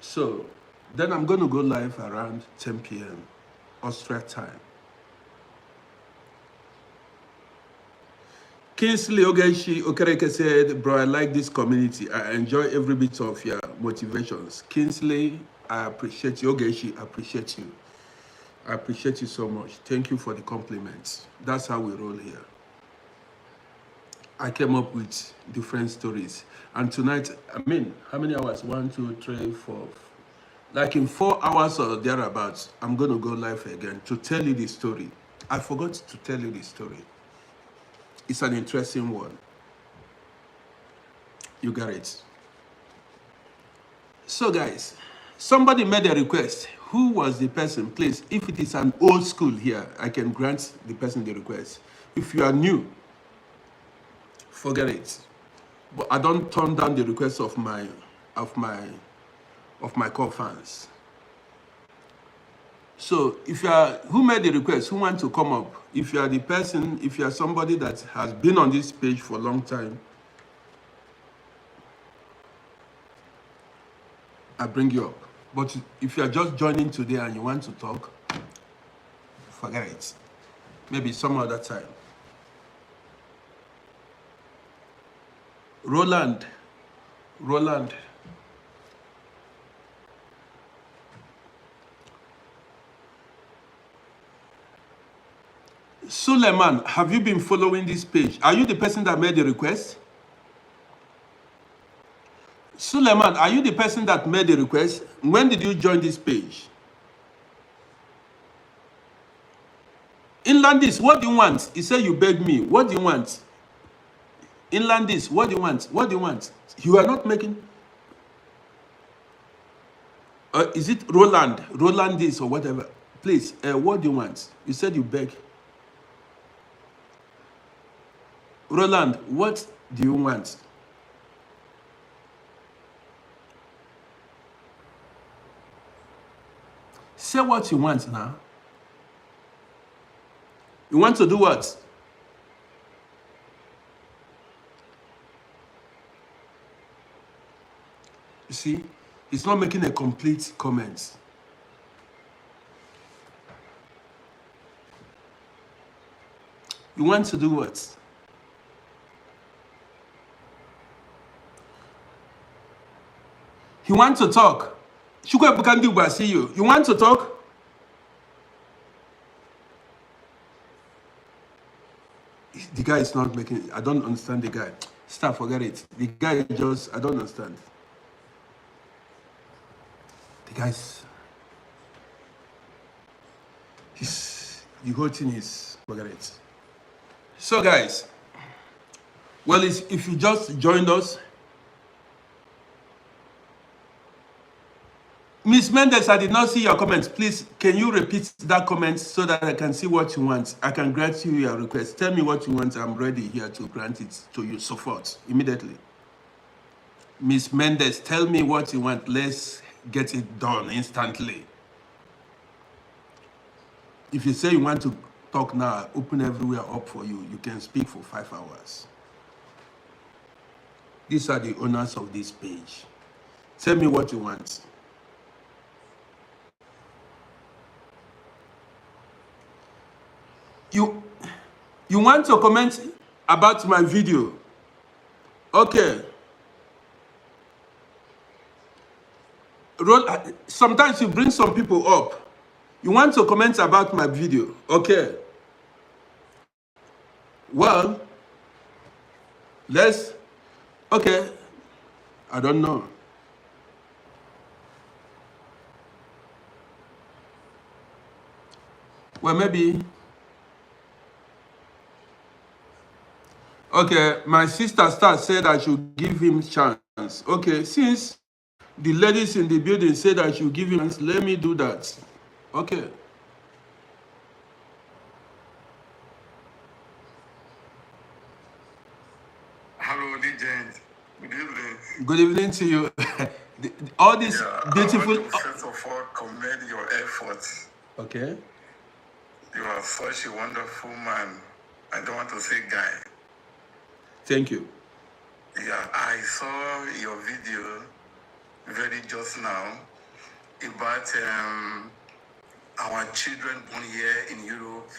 So then I'm going to go live around 10 p.m. Austria time. Kingsley Ogechi Okereke said, bro, I like this community. I enjoy every bit of your motivations. Kingsley, I appreciate you. Ogechi, I appreciate you. I appreciate you so much. Thank you for the compliments. That's how we roll here. I came up with different stories. And tonight, I mean, how many hours? 1, 2, 3, 4. Like in 4 hours or thereabouts, I'm going to go live again to tell you the story. I forgot to tell you the story. It's an interesting one. You got it. So guys, somebody made a request. Who was the person? Please, if it is an old school here, I can grant the person the request. If you are new, forget it. But I don't turn down the request of my core fans. So if you are, who made the request, who wants to come up? If you are the person, if you are somebody that has been on this page for a long time, I bring you up. But if you are just joining today and you want to talk, forget it. Maybe some other time. Roland. Suleiman, have you been following this page? Are you the person that made the request? Suleiman, are you the person that made the request? When did you join this page? Inlandis, what do you want? He said you begged me. What do you want? Inlandis, what do you want? What do you want? You are not making... is it Roland this or whatever? Please, what do you want? You said you beg. Roland, what do you want? Say what you want now. You want to do what? You see, he's not making a complete comment. You want to do what? You want to talk. Shukwe Bukandi, I see you. You want to talk? The guy is not making... I don't understand the guy. Stop, forget it. The guy just... I don't understand. The guy's... The whole thing is... Forget it. So, guys... Well, if you just joined us... Miss Mendes, I did not see your comments. Please, can you repeat that comment so that I can see what you want? I can grant you your request. Tell me what you want. I'm ready here to grant it to you. Support immediately. Miss Mendes, tell me what you want. Let's get it done instantly. If you say you want to talk now, open everywhere up for you. You can speak for 5 hours. These are the owners of this page. Tell me what you want. You want to comment about my video? Okay. Sometimes you bring some people up. You want to comment about my video? Okay. Well, let's... Okay. I don't know. Well, maybe... Okay, my sister Star said I should give him chance. Okay, since the ladies in the building said I should give him chance, let me do that. Okay. Hello, DJ. Good evening. Good evening to you. All these beautiful... I want to first of all commend your efforts. Okay. You are such a wonderful man. I don't want to say guy. Thank you. Yeah, I saw your video very just now about our children born here in Europe.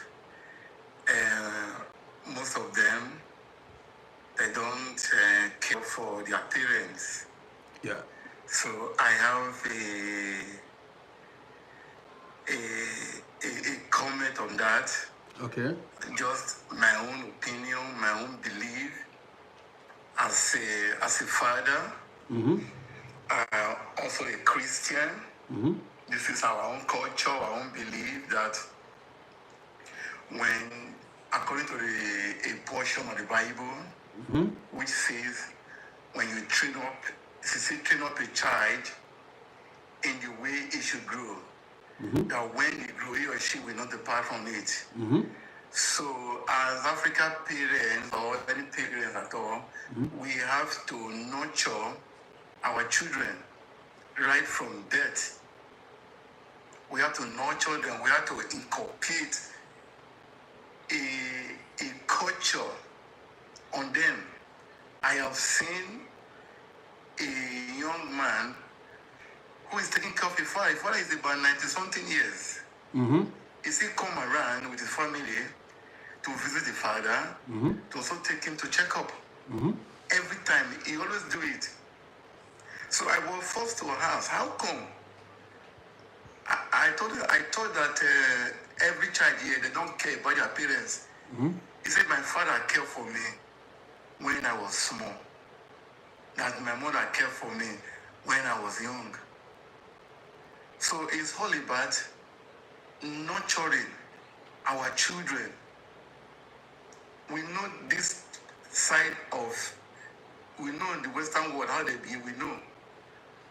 Most of them, they don't care for their parents. Yeah. So I have a comment on that. Okay. Just my own opinion, my own belief as a father, also a Christian. This is our own culture, our own belief that when, according to a portion of the Bible, which says when you train up a child in the way it should grow, that when he grows, he or she will not depart from it. So as African parents or any parents at all, we have to nurture our children right from birth. We have to nurture them. We have to inculcate a culture on them. I have seen a young man who is taking care of a father. His father is about 90-something years. He still come around with his family to visit the father, to also take him to check up. Every time, he always do it. So I was forced to ask, how come? I thought that every child here, they don't care about their parents. He said, my father cared for me when I was small. That my mother cared for me when I was young. So it's all about nurturing our children. We know this side of, we know in the Western world how they be, we know.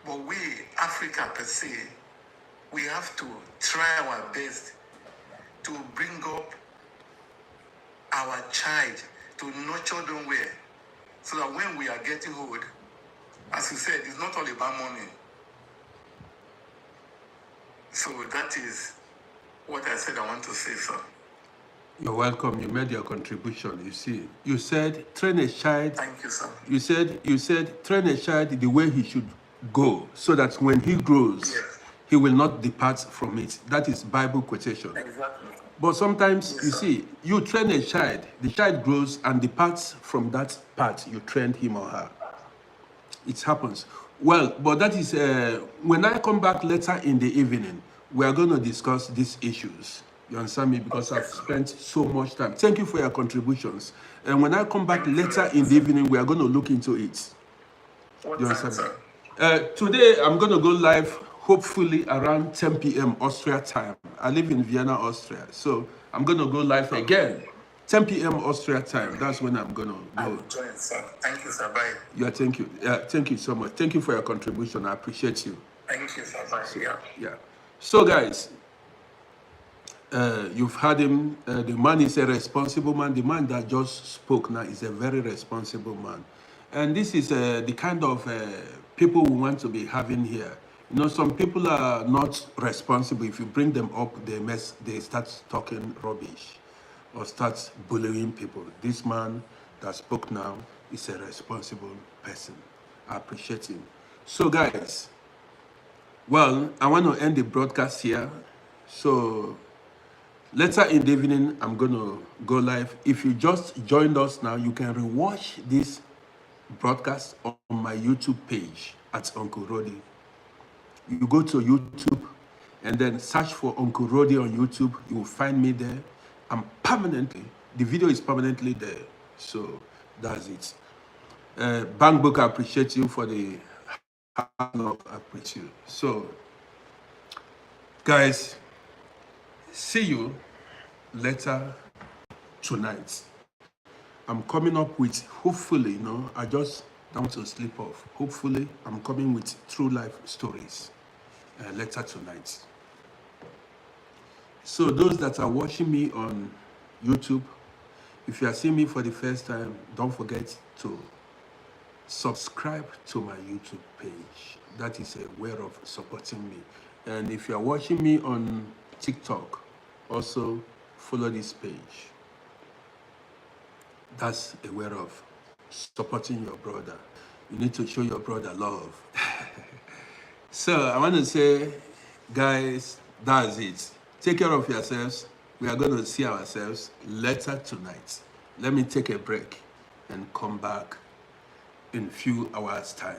But we, Africa per se, we have to try our best to bring up our child, to nurture them well, so that when we are getting old, as you said, it's not all about money. So that is what I said I want to say, sir. You're welcome. You made your contribution. You see, you said train a child. Thank you, sir. You said train a child the way he should go, so that when he grows, Yes. he will not depart from it. That is Bible quotation. Exactly. But sometimes, Yes, you sir. see, you train a child, the child grows and departs from that path you trained him or her. It happens. Well, but that is, when I come back later in the evening, we are going to discuss these issues. You understand me? Because I've spent so much time. Thank you for your contributions. And when I come back later in the evening, we are going to look into it. What You time, understand me? sir? Today, I'm going to go live, hopefully around 10 p.m. Austria time. I live in Vienna, Austria. So I'm going to go live again. 10 p.m. Austria time. That's when I'm going to I go. will join, sir. Thank you, sir. Bye. Yeah, thank you. Yeah, thank you so much. Thank you for your contribution. I appreciate you. Thank you, sir. Bye. Yeah. Yeah. So, guys, you've heard him. The man is a responsible man. The man that just spoke now is a very responsible man. And this is the kind of people we want to be having here. You know, some people are not responsible. If you bring them up, they start talking rubbish or start bullying people. This man that spoke now is a responsible person. I appreciate him. So, guys, well, I want to end the broadcast here. So later in the evening, I'm going to go live. If you just joined us now, you can rewatch this broadcast on my YouTube page at Uncle Roddy. You go to YouTube and then search for Uncle Roddy on YouTube. You will find me there. I'm permanently, the video is permanently there. So that's it. Bank Book, I appreciate you for the hard love. I appreciate you. So, guys, see you later tonight. I'm coming up with, hopefully, I just don't want to sleep off. Hopefully, I'm coming with true life stories later tonight. So those that are watching me on YouTube, if you are seeing me for the first time, don't forget to subscribe to my YouTube page. That is a way of supporting me. And if you are watching me on TikTok, also follow this page. That's a way of supporting your brother. You need to show your brother love. So I want to say, guys, that's it. Take care of yourselves. We are going to see ourselves later tonight. Let me take a break and come back in a few hours' time.